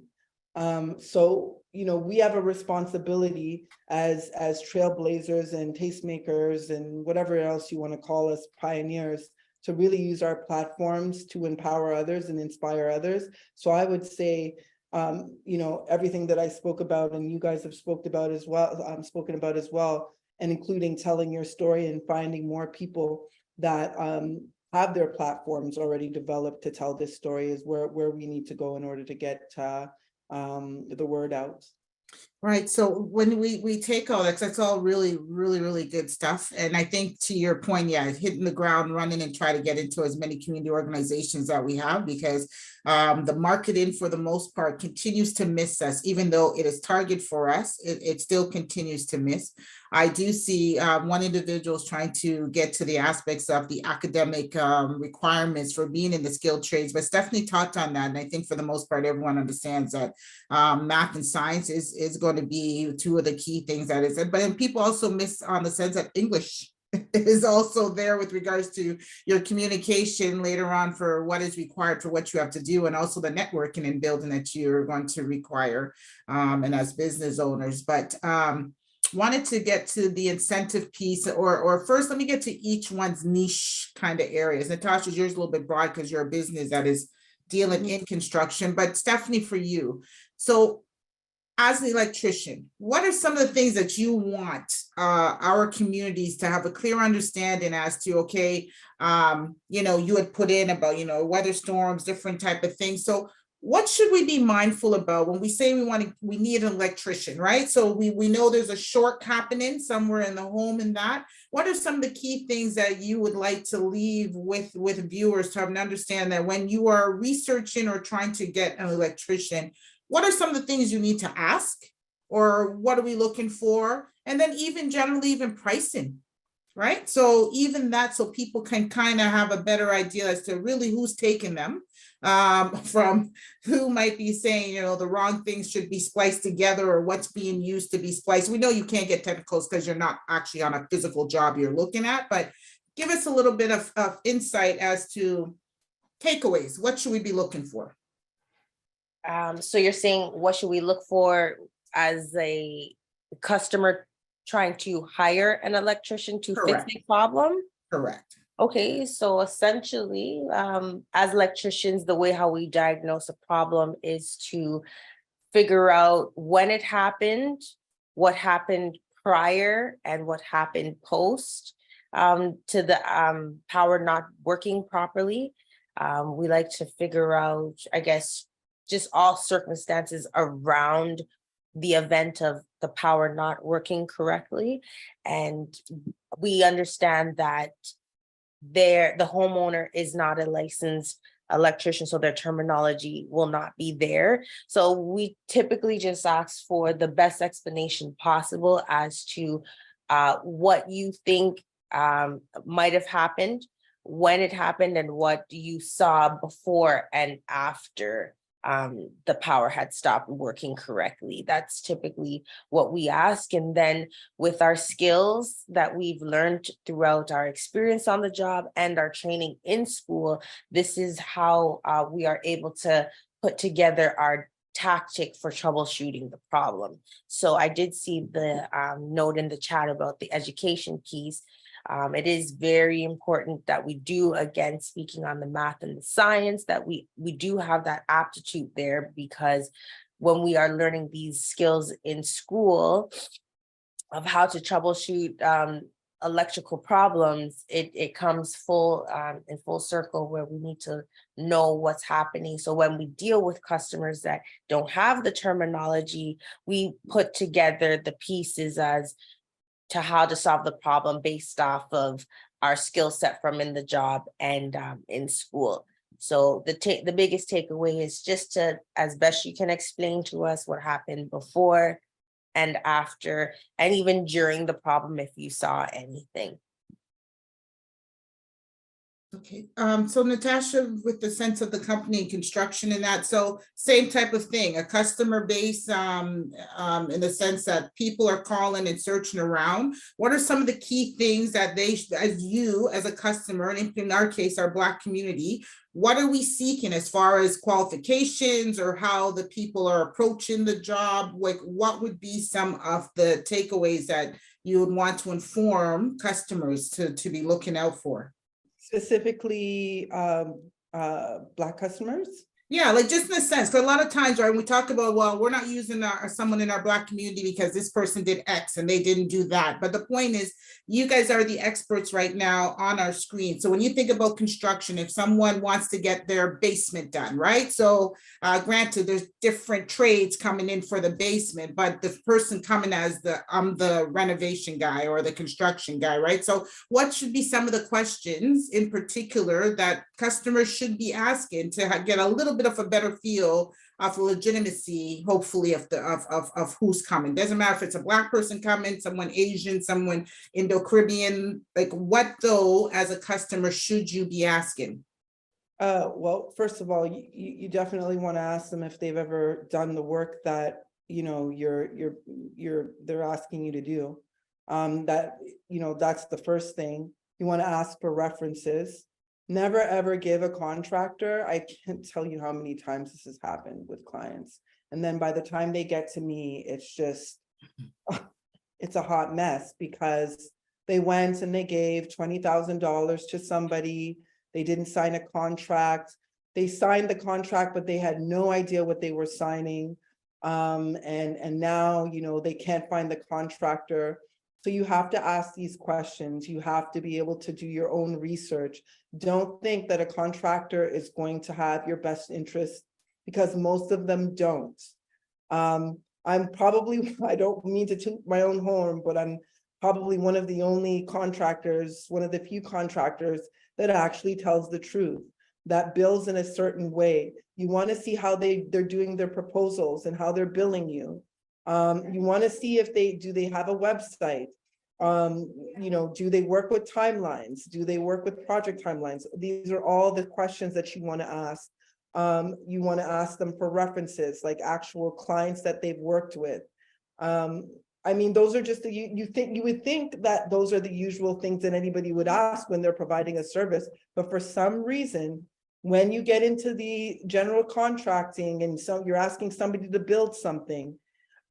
So, we have a responsibility as trailblazers and tastemakers and whatever else you want to call us, pioneers, to really use our platforms to empower others and inspire others. So I would say, everything that I spoke about and you guys have spoken about as well, and including telling your story and finding more people that have their platforms already developed to tell this story is where we need to go in order to get the word out. Right. So when we take all that, that's all really, really, really good stuff. And I think to your point, yeah, hitting the ground running and try to get into as many community organizations that we have, because the marketing for the most part continues to miss us, even though it is targeted for us, it still continues to miss. I do see one individual trying to get to the aspects of the academic requirements for being in the skilled trades, but Stephanie talked on that. And I think for the most part, everyone understands that math and science is going to be two of the key things that is, but then people also miss on the sense that English is also there with regards to your communication later on for what is required for what you have to do, and also the networking and building that you're going to require and as business owners. But wanted to get to the incentive piece, or first let me get to each one's niche kind of areas. Natasha's yours a little bit broad because you're a business that is dealing in construction, but Stephanie, for you, so as an electrician, what are some of the things that you want our communities to have a clear understanding as to, okay, you had put in about, weather storms, different type of things. So what should we be mindful about when we say we need an electrician, right? So we know there's a short happening somewhere in the home and that. What are some of the key things that you would like to leave with viewers to have an understand that when you are researching or trying to get an electrician, what are some of the things you need to ask, or what are we looking for? And then even generally, even pricing, right? So even that, so people can kind of have a better idea as to really who's taking them from who might be saying, the wrong things should be spliced together, or what's being used to be spliced. We know you can't get technicals because you're not actually on a physical job you're looking at, but give us a little bit of insight as to takeaways. What should we be looking for? So you're saying, what should we look for as a customer trying to hire an electrician to fix a problem? Correct. Okay, so essentially, as electricians, the way how we diagnose a problem is to figure out when it happened, what happened prior, and what happened post to the power not working properly. We like to figure out, I guess, just all circumstances around the event of the power not working correctly. And we understand that the homeowner is not a licensed electrician, so their terminology will not be there. So we typically just ask for the best explanation possible as to what you think might have happened, when it happened, and what you saw before and after the power had stopped working correctly. That's typically what we ask. And then with our skills that we've learned throughout our experience on the job and our training in school, this is how we are able to put together our tactic for troubleshooting the problem. So I did see the note in the chat about the education piece. It is very important that we do, again, speaking on the math and the science, that we do have that aptitude there, because when we are learning these skills in school of how to troubleshoot electrical problems, it comes full in full circle, where we need to know what's happening. So when we deal with customers that don't have the terminology, we put together the pieces as to how to solve the problem based off of our skill set from in the job and in school. So the biggest takeaway is just to, as best you can, explain to us what happened before and after, and even during the problem if you saw anything. Okay, so Natasha, with the sense of the company and construction and that, so same type of thing, a customer base, in the sense that people are calling and searching around. What are some of the key things that they, as you, as a customer, and in our case, our Black community, what are we seeking as far as qualifications or how the people are approaching the job? Like, what would be some of the takeaways that you would want to inform customers to be looking out for? Specifically, Black customers? Yeah, like just in a sense, because a lot of times, right, we talk about, well, we're not using someone in our Black community because this person did X and they didn't do that. But the point is, you guys are the experts right now on our screen. So when you think about construction, if someone wants to get their basement done, right? So granted, there's different trades coming in for the basement, but the person coming as I'm the renovation guy or the construction guy, right? So what should be some of the questions in particular that customers should be asking to get a little bit of a better feel of the legitimacy, hopefully, of who's coming? Doesn't matter if it's a Black person coming, someone Asian, someone Indo-Caribbean, like what though, as a customer, should you be asking? Well, first of all, you definitely want to ask them if they've ever done the work that, you know, they're asking you to do. That, you know, that's the first thing. You want to ask for references. Never ever give a contractor. I can't tell you how many times this has happened with clients. And then by the time they get to me, it's just, it's a hot mess, because they went and they gave $20,000 to somebody. They didn't sign a contract. They signed the contract, but they had no idea what they were signing. And now, you know, they can't find the contractor. So you have to ask these questions. You have to be able to do your own research. Don't think that a contractor is going to have your best interest, because most of them don't. I'm probably, I don't mean to toot my own horn, but I'm probably one of the only contractors, one of the few contractors that actually tells the truth, that bills in a certain way. You want to see how they're doing their proposals and how they're billing you. You want to see if do they have a website? You know, do they work with timelines? Do they work with project timelines? These are all the questions that you want to ask. You want to ask them for references, like actual clients that they've worked with. I mean, those are just you would think that those are the usual things that anybody would ask when they're providing a service, but for some reason, when you get into the general contracting and you're asking somebody to build something,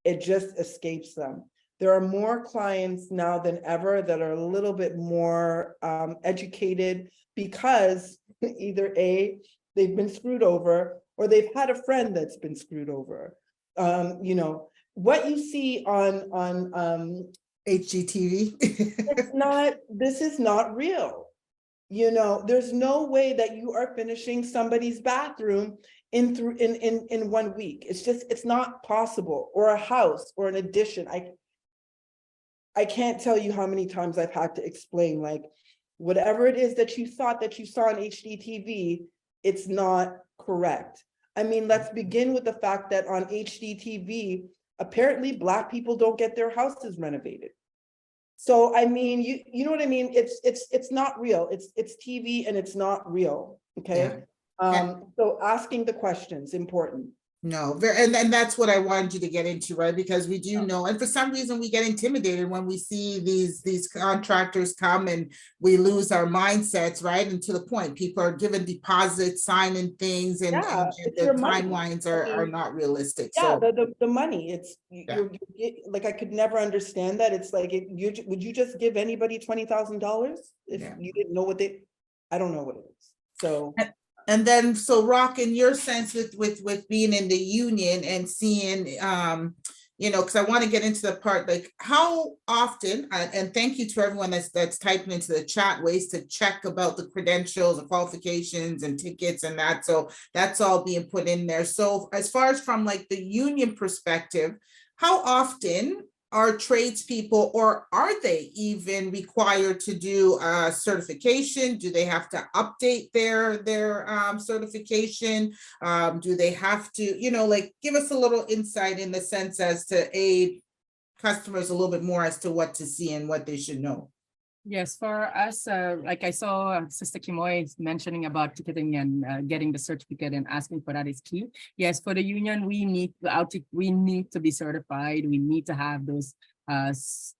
it just escapes them. There are more clients now than ever that are a little bit more educated, because either A, they've been screwed over, or they've had a friend that's been screwed over. You know, what you see on HGTV. this is not real. You know, there's no way that you are finishing somebody's bathroom in 1 week. It's not possible. Or a house or an addition. I can't tell you how many times I've had to explain, like, whatever it is that you thought that you saw on HGTV, it's not correct. I mean, let's begin with the fact that on HGTV, apparently Black people don't get their houses renovated. So I mean, you know what I mean? It's not real. It's TV and it's not real. Okay. Yeah. So asking the questions important. No, and that's what I wanted you to get into, right? Because we do know, and for some reason we get intimidated when we see these contractors come and we lose our mindsets, right? And to the point, people are given deposits, signing things, and Yeah, it's the your money. timelines I are mean, not realistic. yeah, So the money, it's, like, I could never understand that. It's like, would you just give anybody $20,000 if Yeah. you didn't know what I don't know what it is. So. And then, so Rock, in your sense with being in the union and seeing, you know, because I want to get into the part, like how often, and thank you to everyone that's typing into the chat, ways to check about the credentials and qualifications and tickets and that. So that's all being put in there. So as far as from like the union perspective, how often are tradespeople, or are they even required to do a certification? Do they have to update their certification? Do they have to, you know, like give us a little insight in the sense as to aid customers a little bit more as to what to see and what they should know? Yes, for us, like I saw Sister Kimoy mentioning about ticketing and getting the certificate and asking for that is key. Yes, for the union, we need to be certified. We need to have those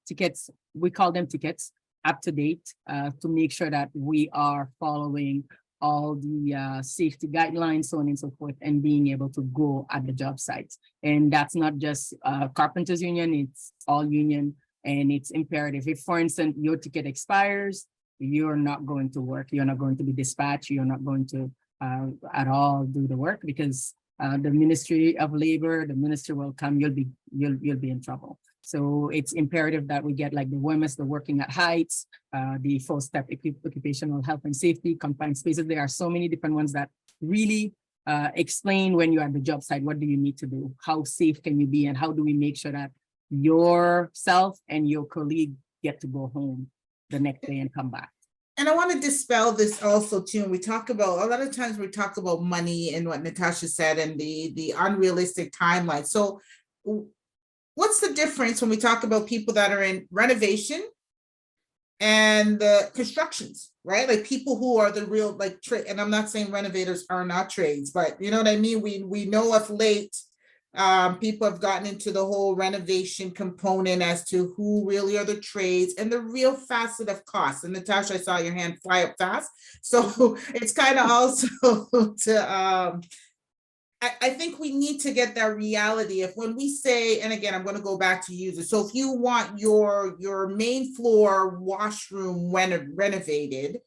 tickets. We call them tickets, up to date, to make sure that we are following all the safety guidelines, so on and so forth, and being able to go at the job sites. And that's not just Carpenters Union; it's all union. And it's imperative. If, for instance, your ticket expires, you're not going to work. You're not going to be dispatched. You're not going to at all do the work, because the Ministry of Labor, the minister will come. You'll be in trouble. So it's imperative that we get like the WMS, the working at heights, the full step occupational health and safety, confined spaces. There are so many different ones that really explain when you're at the job site, what do you need to do? How safe can you be? And how do we make sure that yourself and your colleague get to go home the next day and come back? And I want to dispel this also too. And we talk about, a lot of times we talk about money and what Natasha said and the unrealistic timeline. So what's the difference when we talk about people that are in renovation and the constructions, right? Like people who are the real, like, and I'm not saying renovators are not trades, but you know what I mean? We know of late, people have gotten into the whole renovation component as to who really are the trades and the real facet of cost. And Natasha, I saw your hand fly up fast. So it's kind of also to, I think we need to get that reality of when we say, and again, I'm going to go back to users. So if you want your main floor washroom renovated,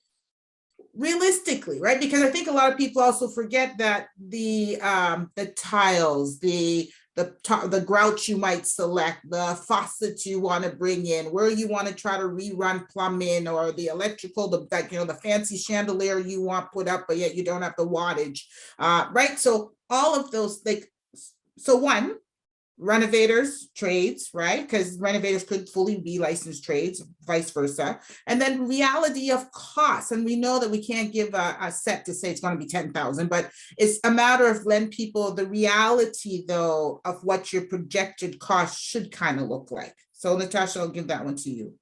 realistically, right? Because I think a lot of people also forget that the tiles, the grouch you might select, the faucets you want to bring in, where you want to try to rerun plumbing, or the electrical, the fancy chandelier you want put up, but yet you don't have the wattage, right? So all of those, like, so one, renovators, trades, right? Because renovators could fully be licensed trades, vice versa. And then reality of costs. And we know that we can't give a set to say it's going to be 10,000, but it's a matter of letting people the reality, though, of what your projected cost should kind of look like. So Natasha, I'll give that one to you.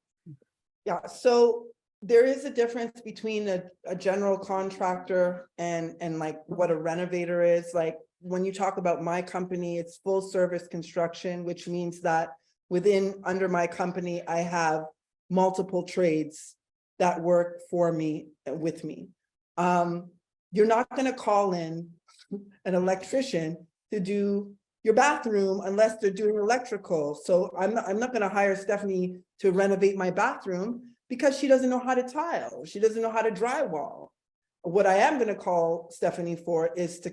Yeah, so there is a difference between a general contractor and like what a renovator is. Like, when you talk about my company, it's full service construction, which means that under my company, I have multiple trades that work for me, with me. You're not going to call in an electrician to do your bathroom unless they're doing electrical. So I'm not going to hire Stephanie to renovate my bathroom because she doesn't know how to tile. She doesn't know how to drywall. What I am going to call Stephanie for is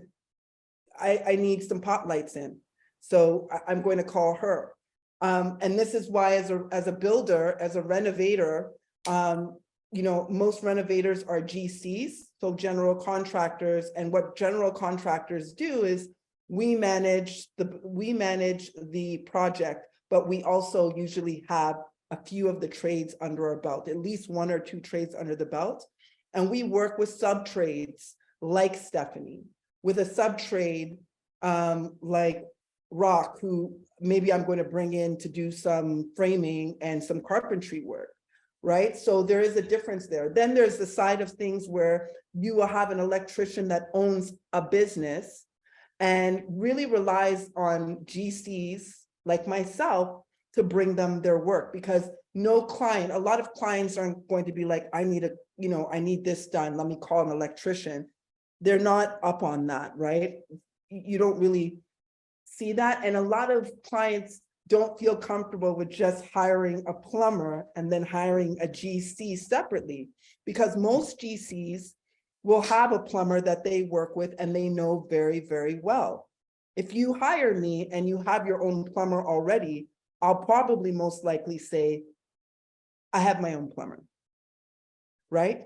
I need some pot lights in. So I'm going to call her. And this is why as a builder, as a renovator, most renovators are GCs, so general contractors. And what general contractors do is we manage the project, but we also usually have a few of the trades under our belt, at least one or two trades under the belt. And we work with sub trades like Stephanie, with a sub trade like Rock, who maybe I'm going to bring in to do some framing and some carpentry work, right? So there is a difference there. Then there's the side of things where you will have an electrician that owns a business and really relies on GCs like myself to bring them their work, because a lot of clients aren't going to be like, I need this done, let me call an electrician. They're not up on that, right? You don't really see that. And a lot of clients don't feel comfortable with just hiring a plumber and then hiring a GC separately, because most GCs will have a plumber that they work with and they know very, very well. If you hire me and you have your own plumber already, I'll probably most likely say, I have my own plumber, right?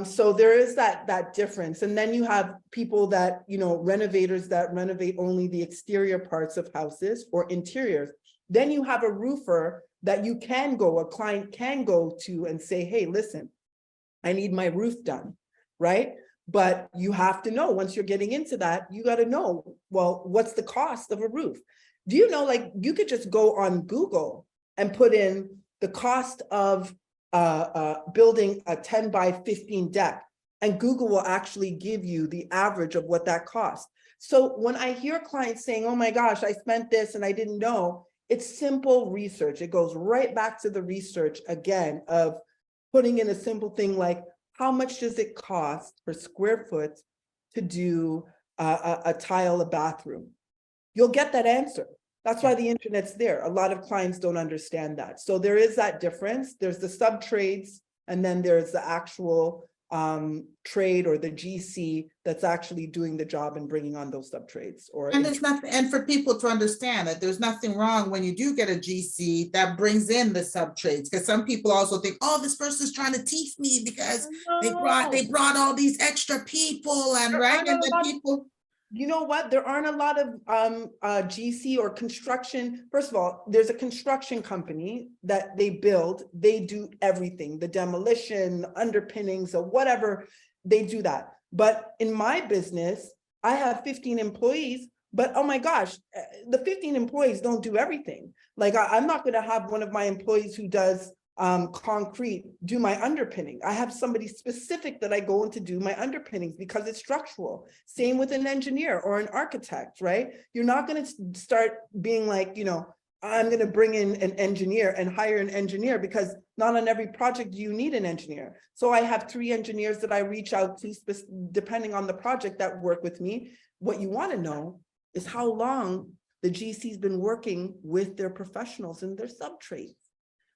So there is that difference. And then you have people that, renovators that renovate only the exterior parts of houses or interiors. Then you have a roofer that a client can go to and say, hey, listen, I need my roof done, right? But you have to know, once you're getting into that, you got to know, well, what's the cost of a roof? Do you know, like, you could just go on Google and put in the cost of building a 10 by 15 deck, and Google will actually give you the average of what that costs. So when I hear clients saying, oh my gosh, I spent this and I didn't know, it's simple research. It goes right back to the research again of putting in a simple thing like, how much does it cost per square foot to do a tile a bathroom? You'll get that answer. That's why the internet's there. A lot of clients don't understand that. So there is that difference. There's the sub trades, and then there's the actual trade or the GC that's actually doing the job and bringing on those sub trades. And there's nothing, and for people to understand that there's nothing wrong when you do get a GC that brings in the sub trades, because some people also think, oh, this person's trying to teach me because they brought all these extra people, and right, and then people. You know what? There aren't a lot of GC or construction. First of all, there's a construction company that they do everything, the demolition, underpinnings, or whatever, they do that. But in my business, I have 15 employees, but oh my gosh, the 15 employees don't do everything. Like I'm not going to have one of my employees who does concrete do my underpinning. I have somebody specific that I go in to do my underpinnings because it's structural. Same with an engineer or an architect, right? You're not going to start being like, I'm going to bring in an engineer and hire an engineer, because not on every project do you need an engineer. So I have 3 engineers that I reach out to depending on the project that work with me. What you want to know is how long the GC's been working with their professionals and their sub-trades.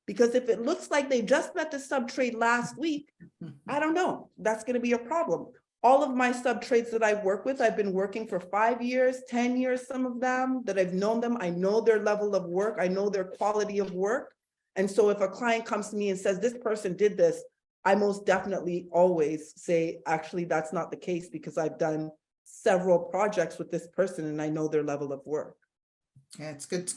Because if it looks like they just met the sub-trade last week, I don't know, that's going to be a problem. All of my sub-trades that I work with, I've been working for 5 years, 10 years, some of them that I've known them. I know their level of work. I know their quality of work. And so if a client comes to me and says, this person did this, I most definitely always say, actually, that's not the case, because I've done several projects with this person and I know their level of work. Yeah, it's good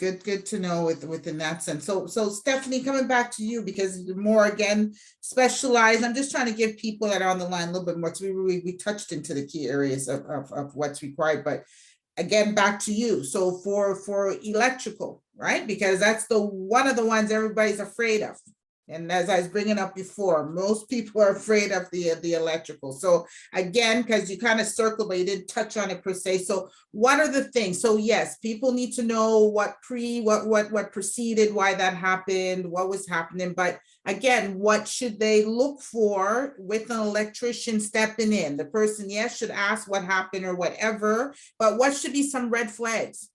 to know within that sense. So Stephanie, coming back to you, because more again specialized. I'm just trying to give people that are on the line a little bit more. So we touched into the key areas of what's required, but again, back to you. So for electrical, right? Because that's one of the ones everybody's afraid of. And as I was bringing up before, most people are afraid of the electrical. So again, because you kind of circled, but you didn't touch on it per se. So what are the things? So yes, people need to know what preceded, why that happened, what was happening. But again, what should they look for with an electrician stepping in? The person, yes, should ask what happened or whatever, but what should be some red flags?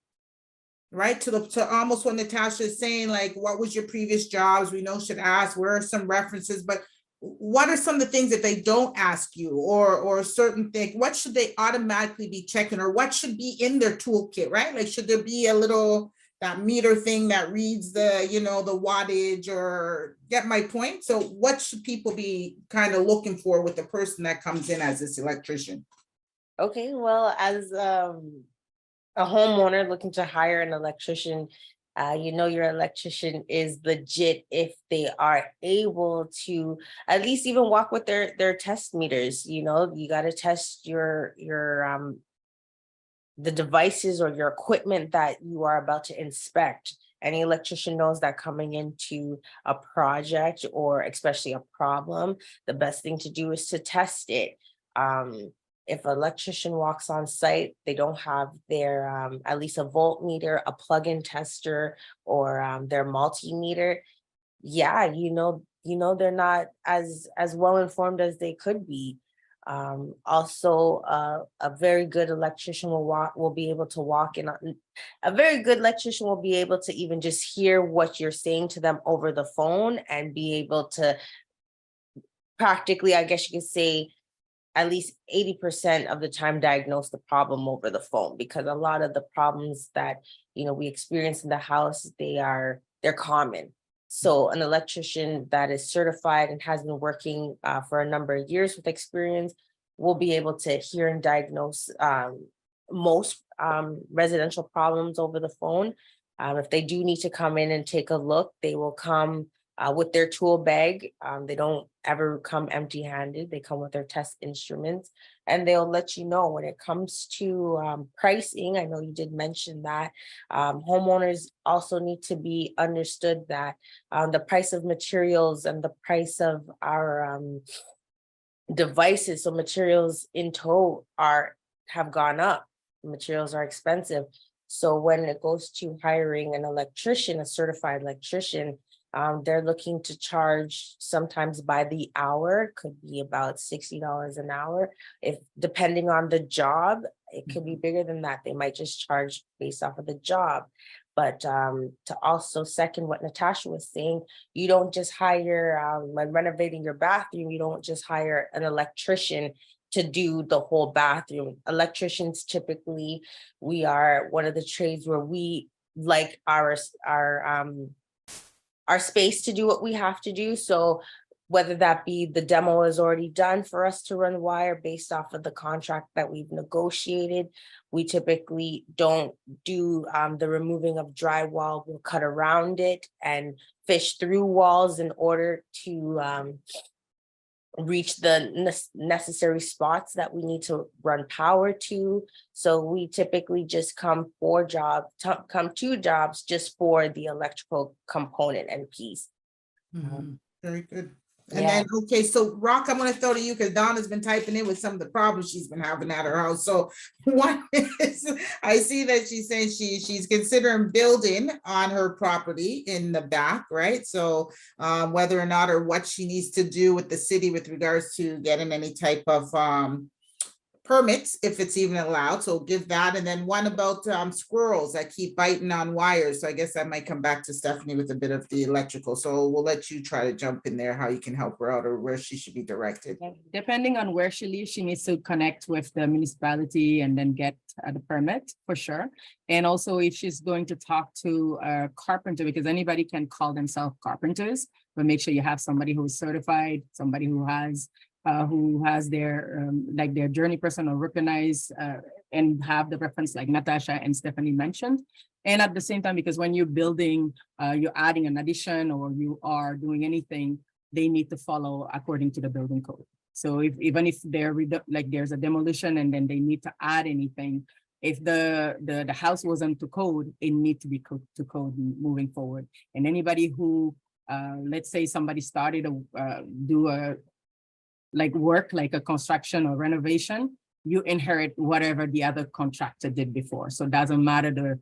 Right, to almost what Natasha is saying, like, what was your previous jobs? We know should ask, where are some references, but what are some of the things that they don't ask you, or certain things, what should they automatically be checking, or what should be in their toolkit, right? Like, should there be a little, that meter thing that reads the, the wattage, or get my point? So what should people be kind of looking for with the person that comes in as this electrician? Okay, well, as a homeowner looking to hire an electrician, your electrician is legit if they are able to at least even walk with their test meters. You got to test your the devices or your equipment that you are about to inspect. Any electrician knows that coming into a project, or especially a problem, the best thing to do is to test it. if an electrician walks on site, they don't have their at least a voltmeter, a plug-in tester, or their multimeter, yeah, they're not as well informed as they could be. Also, a very good electrician will be able to walk in. A very good electrician will be able to even just hear what you're saying to them over the phone and be able to practically, I guess you could say, at least 80% of the time diagnose the problem over the phone, because a lot of the problems that we experience in the house, they're common. So an electrician that is certified and has been working for a number of years with experience will be able to hear and diagnose most residential problems over the phone. If they do need to come in and take a look, they will come with their tool bag. They don't ever come empty-handed. They come with their test instruments, and they'll let you know when it comes to pricing. I know you did mention that homeowners also need to be understood that the price of materials and the price of our devices, so materials in tow have gone up. Materials are expensive. So when it goes to hiring an electrician, a certified electrician, they're looking to charge sometimes by the hour, could be about $60 an hour. If depending on the job, it could be bigger than that. They might just charge based off of the job. But to also second what Natasha was saying, you don't just hire, when renovating your bathroom, you don't just hire an electrician to do the whole bathroom. Electricians, typically, we are one of the trades where we like our space to do what we have to do. So whether that be the demo is already done for us to run wire based off of the contract that we've negotiated, we typically don't do the removing of drywall. We'll cut around it and fish through walls in order to reach the necessary spots that we need to run power to. So we typically just come two jobs just for the electrical component and piece. Very good. And Yeah. then, okay, so Rock, I'm gonna throw to you because Donna's been typing in with some of the problems she's been having at her house. So one is, I see that she's saying she's considering building on her property in the back, right? So whether or not, or what she needs to do with the city with regards to getting any type of permits, if it's even allowed. So give that. And then one about squirrels that keep biting on wires. So I guess that might come back to Stephanie with a bit of the electrical. So we'll let you try to jump in there, how you can help her out or where she should be directed. Depending on where she lives, she needs to connect with the municipality and then get the permit for sure. And also if she's going to talk to a carpenter, because anybody can call themselves carpenters, but make sure you have somebody who's certified, somebody who has their like their journey person or recognized and have the reference like Natasha and Stephanie mentioned. And at the same time, because when you're building, you're adding an addition or you are doing anything, they need to follow according to the building code. So even if there's a demolition and then they need to add anything, if the house wasn't to code, it need to be to code moving forward. And anybody who, let's say somebody started to do a work like a construction or renovation, you inherit whatever the other contractor did before. So it doesn't matter the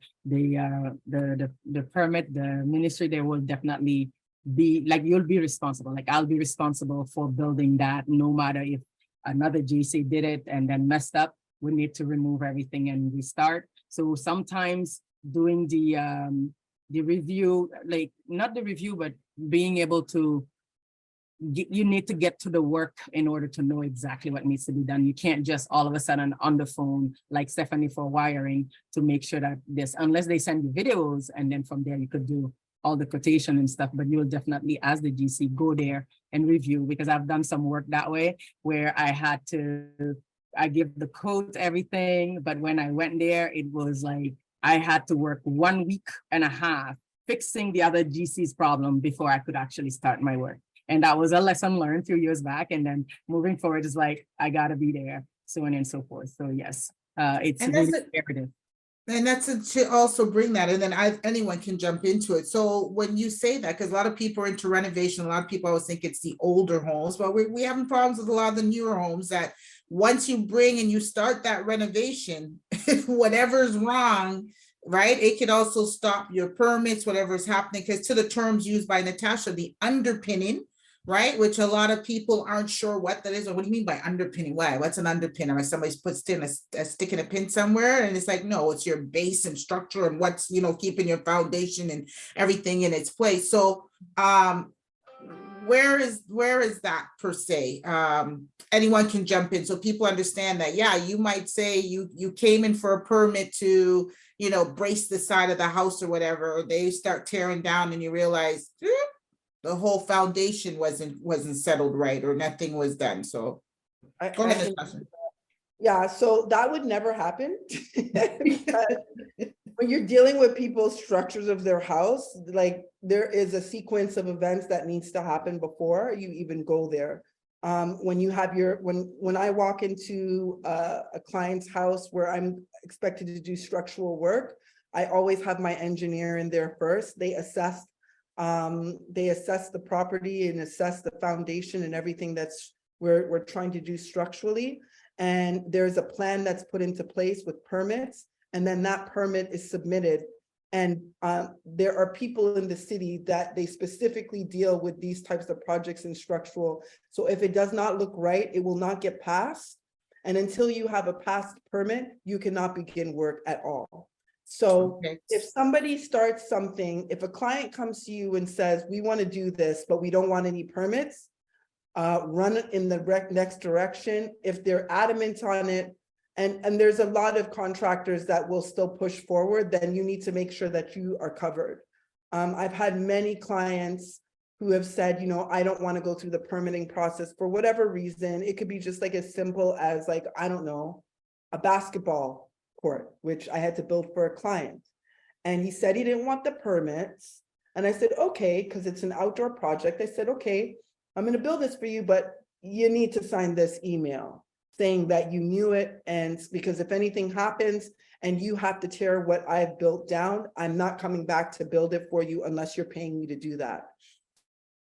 permit, the ministry, they will definitely be like, you'll be responsible. Like I'll be responsible for building that, no matter if another GC did it and then messed up, we need to remove everything and restart. So sometimes doing the review, like not the review, but being able to, you need to get to the work in order to know exactly what needs to be done. You can't just all of a sudden on the phone, like Stephanie for wiring, to make sure that this, unless they send you videos, and then from there you could do all the quotation and stuff, but you will definitely, as the GC, go there and review, because I've done some work that way where I give the code, everything, but when I went there, it was like, I had to work 1.5 weeks fixing the other GC's problem before I could actually start my work. And that was a lesson learned a few years back. And then moving forward is like, I gotta be there, so on and so forth. So yes, it's really imperative. And that's to also bring that, and then anyone can jump into it. So when you say that, because a lot of people are into renovation, a lot of people always think it's the older homes, but we having problems with a lot of the newer homes that once you bring and you start that renovation, whatever's wrong, right? It could also stop your permits, whatever's happening, because to the terms used by Natasha, the underpinning, right? Which a lot of people aren't sure what that is, or what do you mean by underpinning? Why? What's an underpin? Or somebody's puts in a stick in a pin somewhere, and it's like, no, it's your base and structure and what's, keeping your foundation and everything in its place. So where is that per se? Anyone can jump in so people understand that, yeah, you might say you came in for a permit to, brace the side of the house or whatever, or they start tearing down and you realize the whole foundation wasn't settled right, or nothing was done. So go ahead, Natasha. Yeah, so that would never happen. Because when you're dealing with people's structures of their house, like there is a sequence of events that needs to happen before you even go there. When you have when I walk into a client's house where I'm expected to do structural work, I always have my engineer in there first. They assess the property and assess the foundation and everything that's we're trying to do structurally. And there's a plan that's put into place with permits, and then that permit is submitted. And there are people in the city that they specifically deal with these types of projects in structural. So if it does not look right, it will not get passed. And until you have a passed permit, you cannot begin work at all. So if somebody starts something, if a client comes to you and says, we want to do this, but we don't want any permits, run it in the next direction. If they're adamant on it, and there's a lot of contractors that will still push forward, then you need to make sure that you are covered. I've had many clients who have said, I don't want to go through the permitting process for whatever reason. It could be just like as simple as like, I don't know, a basketball court, which I had to build for a client. And he said he didn't want the permits. And I said, okay, because it's an outdoor project. I said, okay, I'm going to build this for you, but you need to sign this email saying that you knew it. And because if anything happens and you have to tear what I've built down, I'm not coming back to build it for you unless you're paying me to do that.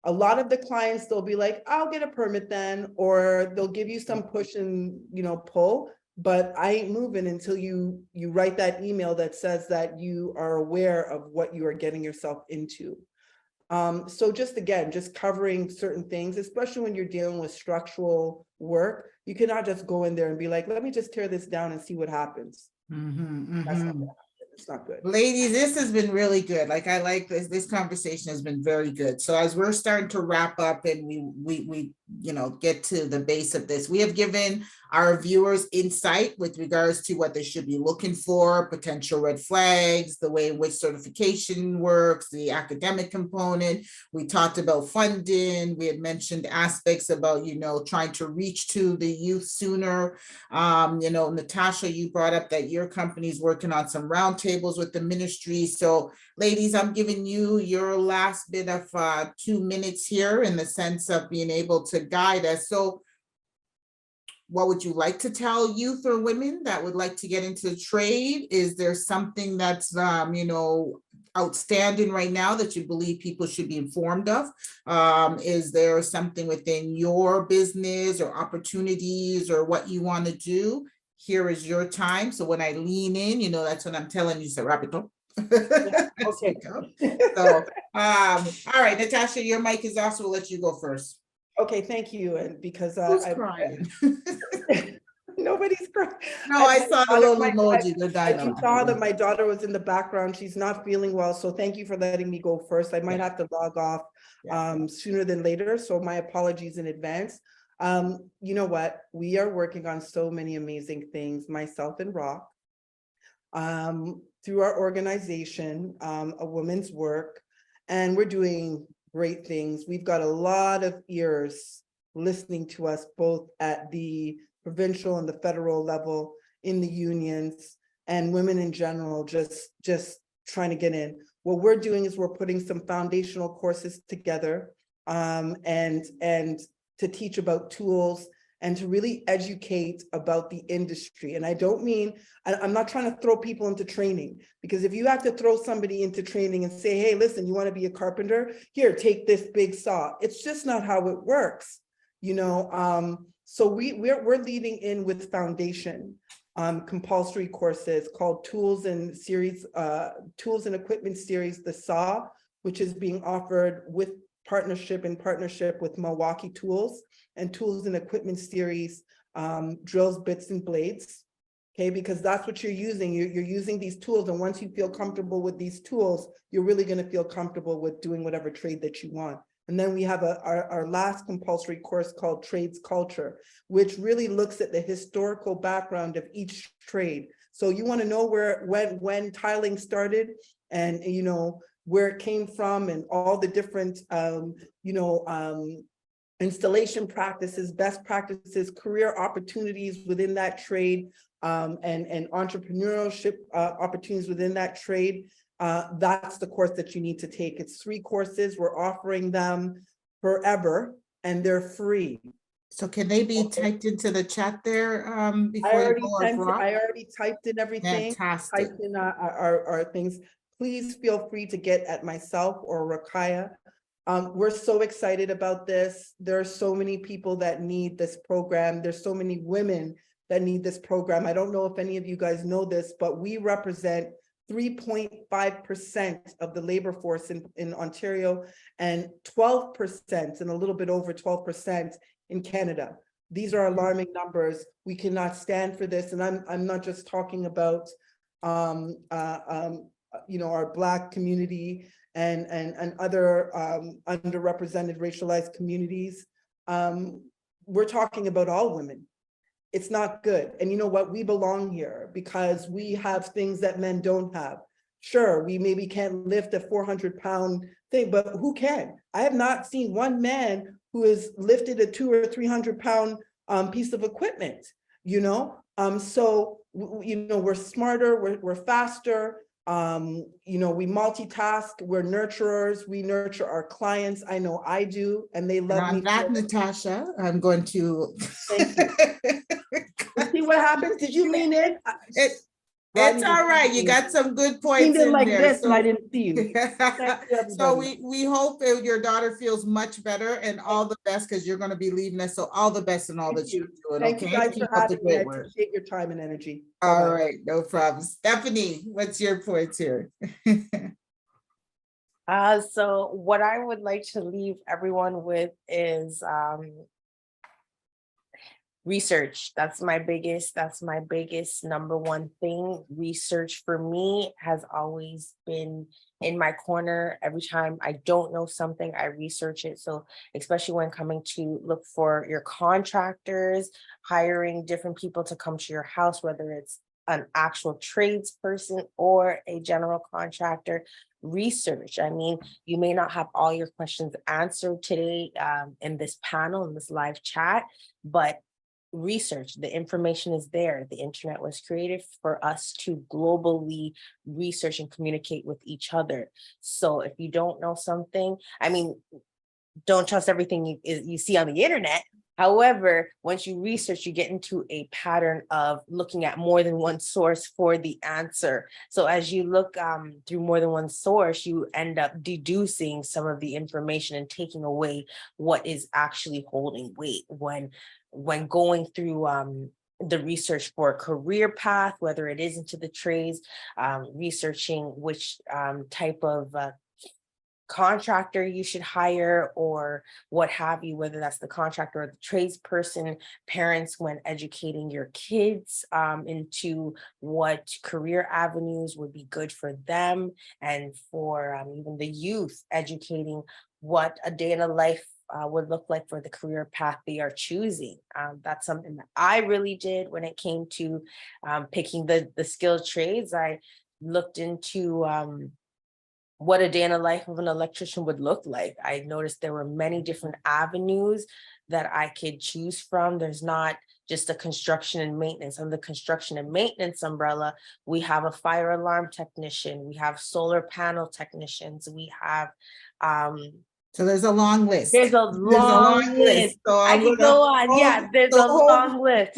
A lot of the clients, they'll be like, I'll get a permit then, or they'll give you some push and, pull, but I ain't moving until you write that email that says that you are aware of what you are getting yourself into. So just covering certain things, especially when you're dealing with structural work, you cannot just go in there and be like, let me just tear this down and see what happens. It's not good. Ladies, this has been really good. Like, I like this. This conversation has been very good. So as we're starting to wrap up and we get to the base of this, we have given our viewers insight with regards to what they should be looking for, potential red flags, the way in which certification works, the academic component. We talked about funding. We had mentioned aspects about, trying to reach to the youth sooner. Natasha, you brought up that your company's working on some roundtables with the ministry. So ladies, I'm giving you your last bit of 2 minutes here in the sense of being able to guide us. So what would you like to tell youth or women that would like to get into the trade? Is there something that's, outstanding right now that you believe people should be informed of? Is there something within your business or opportunities or what you want to do? Here is your time. So when I lean in, that's what I'm telling you, so rapid. Okay. So, all right, Natasha, your mic is off, so we'll let you go first. Okay, thank you. And because Who's crying? Nobody's crying. No, I saw the little emoji. I saw that my daughter was in the background. She's not feeling well. So thank you for letting me go first. I might have to log off sooner than later. So my apologies in advance. You know what? We are working on so many amazing things, myself and Rock, through our organization, A Woman's Work, and we're doing great things. We've got a lot of ears listening to us, both at the provincial and the federal level, in the unions, and women in general, just trying to get in. What we're doing is we're putting some foundational courses together, and to teach about tools and to really educate about the industry. And I don't mean, I'm not trying to throw people into training, because if you have to throw somebody into training and say, hey, listen, you want to be a carpenter? Here, take this big saw. It's just not how it works, you know? So we're leading in with foundation compulsory courses called Tools and Equipment Series, the SAW, which is being offered with in partnership with Milwaukee Tools, and Tools and Equipment Series, drills, bits, and blades. Okay, because that's what you're using. You're using these tools, and once you feel comfortable with these tools, you're really going to feel comfortable with doing whatever trade that you want. And then we have our last compulsory course called Trades Culture, which really looks at the historical background of each trade. So you want to know when tiling started, and you know where it came from, and all the different installation practices, best practices, career opportunities within that trade, and entrepreneurship opportunities within that trade. That's the course that you need to take. It's 3 courses. We're offering them forever, and they're free. So can they be typed into the chat there I before you already go? I already typed in everything. Fantastic. Typed in our things. Please feel free to get at myself or Rakaya. We're so excited about this. There are so many people that need this program. There's so many women that need this program. I don't know if any of you guys know this, but we represent 3.5% of the labor force in Ontario, and 12%, and a little bit over 12% in Canada. These are alarming numbers. We cannot stand for this. And I'm not just talking about our Black community and other underrepresented racialized communities. We're talking about all women. It's not good. And you know what? We belong here because we have things that men don't have. Sure, we maybe can't lift a 400-pound thing, but who can? I have not seen one man who has lifted a 200 or 300-pound piece of equipment, you know? So, we're smarter, we're faster, we multitask, we're nurturers, we nurture our clients. I know I do, and they love me. On that, Natasha, I'm going to. Thank you. See what happens? Did you lean in? It's all right. You got some good points in like there. this, and I didn't see you. So we hope that your daughter feels much better, and all the best, because you're going to be leaving us. So all the best and all that you're doing. Thank you guys Keep for up the having me. I great work. appreciate your time and energy. All Bye-bye. right, no problem. Stephanie, what's your points here? So what I would like to leave everyone with is research. That's my biggest number one thing. Research for me has always been in my corner. Every time I don't know something, I research it. So especially when coming to look for your contractors, hiring different people to come to your house, whether it's an actual tradesperson or a general contractor, research. I mean, you may not have all your questions answered today in this panel, in this live chat, but research, the information is there. The internet was created for us to globally research and communicate with each other. So if you don't know something, I mean, don't trust everything you see on the internet. However, once you research, you get into a pattern of looking at more than one source for the answer. So as you look through more than one source, you end up deducing some of the information and taking away what is actually holding weight when going through the research for a career path, whether it is into the trades, researching which type of contractor you should hire or what have you, whether that's the contractor or the tradesperson, parents when educating your kids into what career avenues would be good for them, and for even the youth, educating what a day in a life would look like for the career path they are choosing. That's something that I really did when it came to picking the skilled trades. I looked into what a day in the life of an electrician would look like. I noticed there were many different avenues that I could choose from. There's not just a construction and maintenance. Under the construction and maintenance umbrella, we have a fire alarm technician, we have solar panel technicians, we have So there's a long list. There's a long list. So I I'm can gonna go on. Yeah, there's a long list.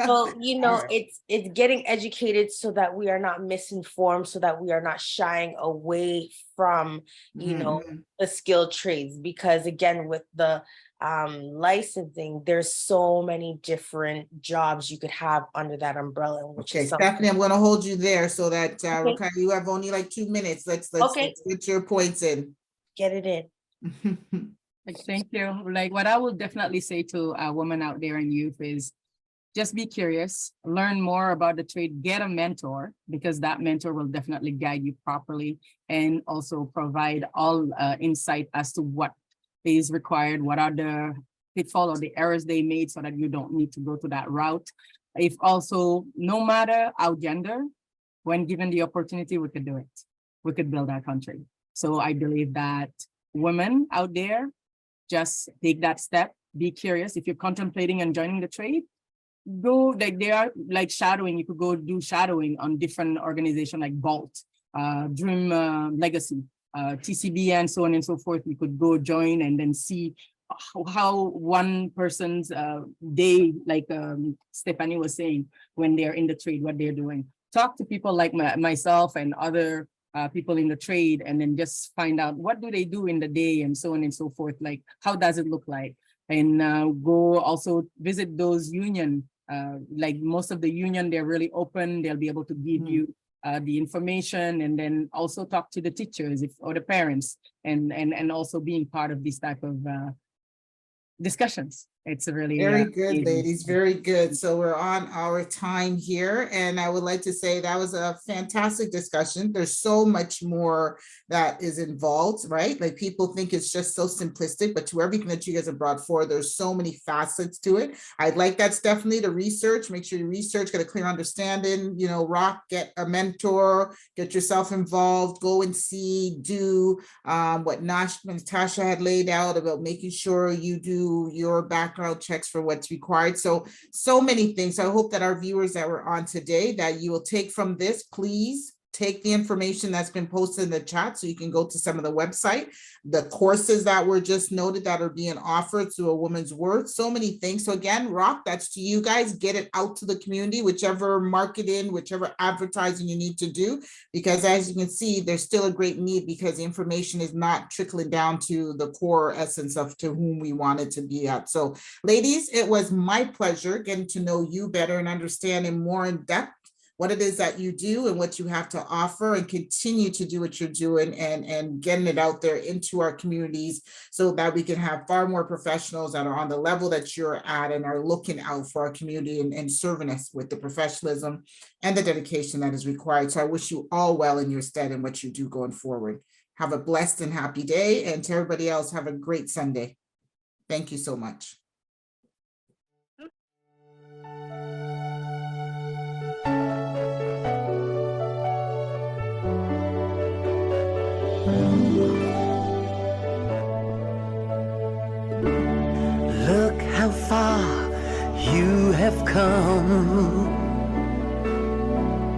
So, All right. it's getting educated so that we are not misinformed, so that we are not shying away from, Mhm. the skilled trades. Because again, with the licensing, there's so many different jobs you could have under that umbrella, which Okay, is something. Stephanie, I'm gonna hold you there so that Okay. Rakai, you have only like 2 minutes. Let's Okay. get your points in. Get it in. Like, thank you. Like, what I will definitely say to a woman out there and youth is just be curious, learn more about the trade, get a mentor, because that mentor will definitely guide you properly and also provide all insight as to what is required, what are the pitfall or the errors they made so that you don't need to go to that route. If also, no matter our gender, when given the opportunity, we could do it. We could build our country. So I believe that women out there, just take that step, be curious. If you're contemplating and joining the trade, go, like they are like shadowing. You could go do shadowing on different organizations like Vault, Dream Legacy, TCB, and so on and so forth. You could go join and then see how one person's day, like Stephanie was saying, when they're in the trade, what they're doing. Talk to people like myself and other people in the trade, and then just find out what do they do in the day and so on and so forth. Like, how does it look like? And go also visit those union. Like most of the union, they're really open. They'll be able to give you the information, and then also talk to the teachers or the parents, and also being part of this type of discussions. It's really Very good, amazing. ladies, very good. So we're on our time here, and I would like to say that was a fantastic discussion. There's so much more that is involved, right? Like, people think it's just so simplistic, but to everything that you guys have brought forward, there's so many facets to it. I'd like that's definitely the research. Make sure you research, get a clear understanding, Rock, get a mentor, get yourself involved, go and see, do what Natasha had laid out about making sure you do your background checks for what's required. So many things. So I hope that our viewers that were on today, that you will take from this, please take the information that's been posted in the chat so you can go to some of the website, the courses that were just noted that are being offered through A Woman's Worth, so many things. So again, Rock, that's to you guys. Get it out to the community, whichever marketing, whichever advertising you need to do, because as you can see, there's still a great need, because the information is not trickling down to the core essence of to whom we want it to be at. So ladies, it was my pleasure getting to know you better and understanding more in depth what it is that you do and what you have to offer, and continue to do what you're doing, and getting it out there into our communities so that we can have far more professionals that are on the level that you're at and are looking out for our community and serving us with the professionalism and the dedication that is required. So I wish you all well in your stead and what you do going forward. Have a blessed and happy day, and to everybody else, have a great Sunday. Thank you so much. Look how far you have come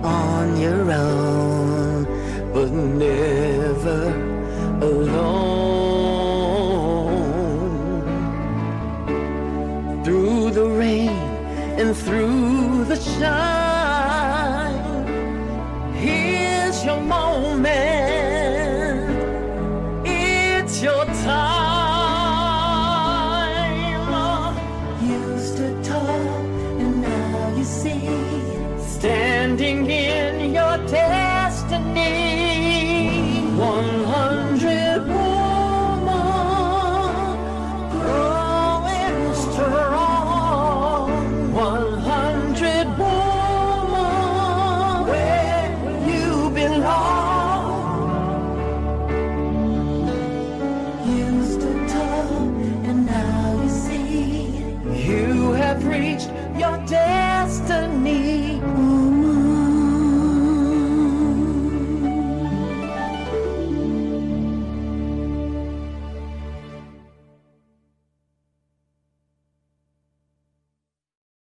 on your own, but never alone. Through the rain and through the shine, here's your moment, it's your time. You stood tall and now you see, standing in your destiny. 100 woman growing strong. 100 woman where you belong. You stood tall and now you see, you have reached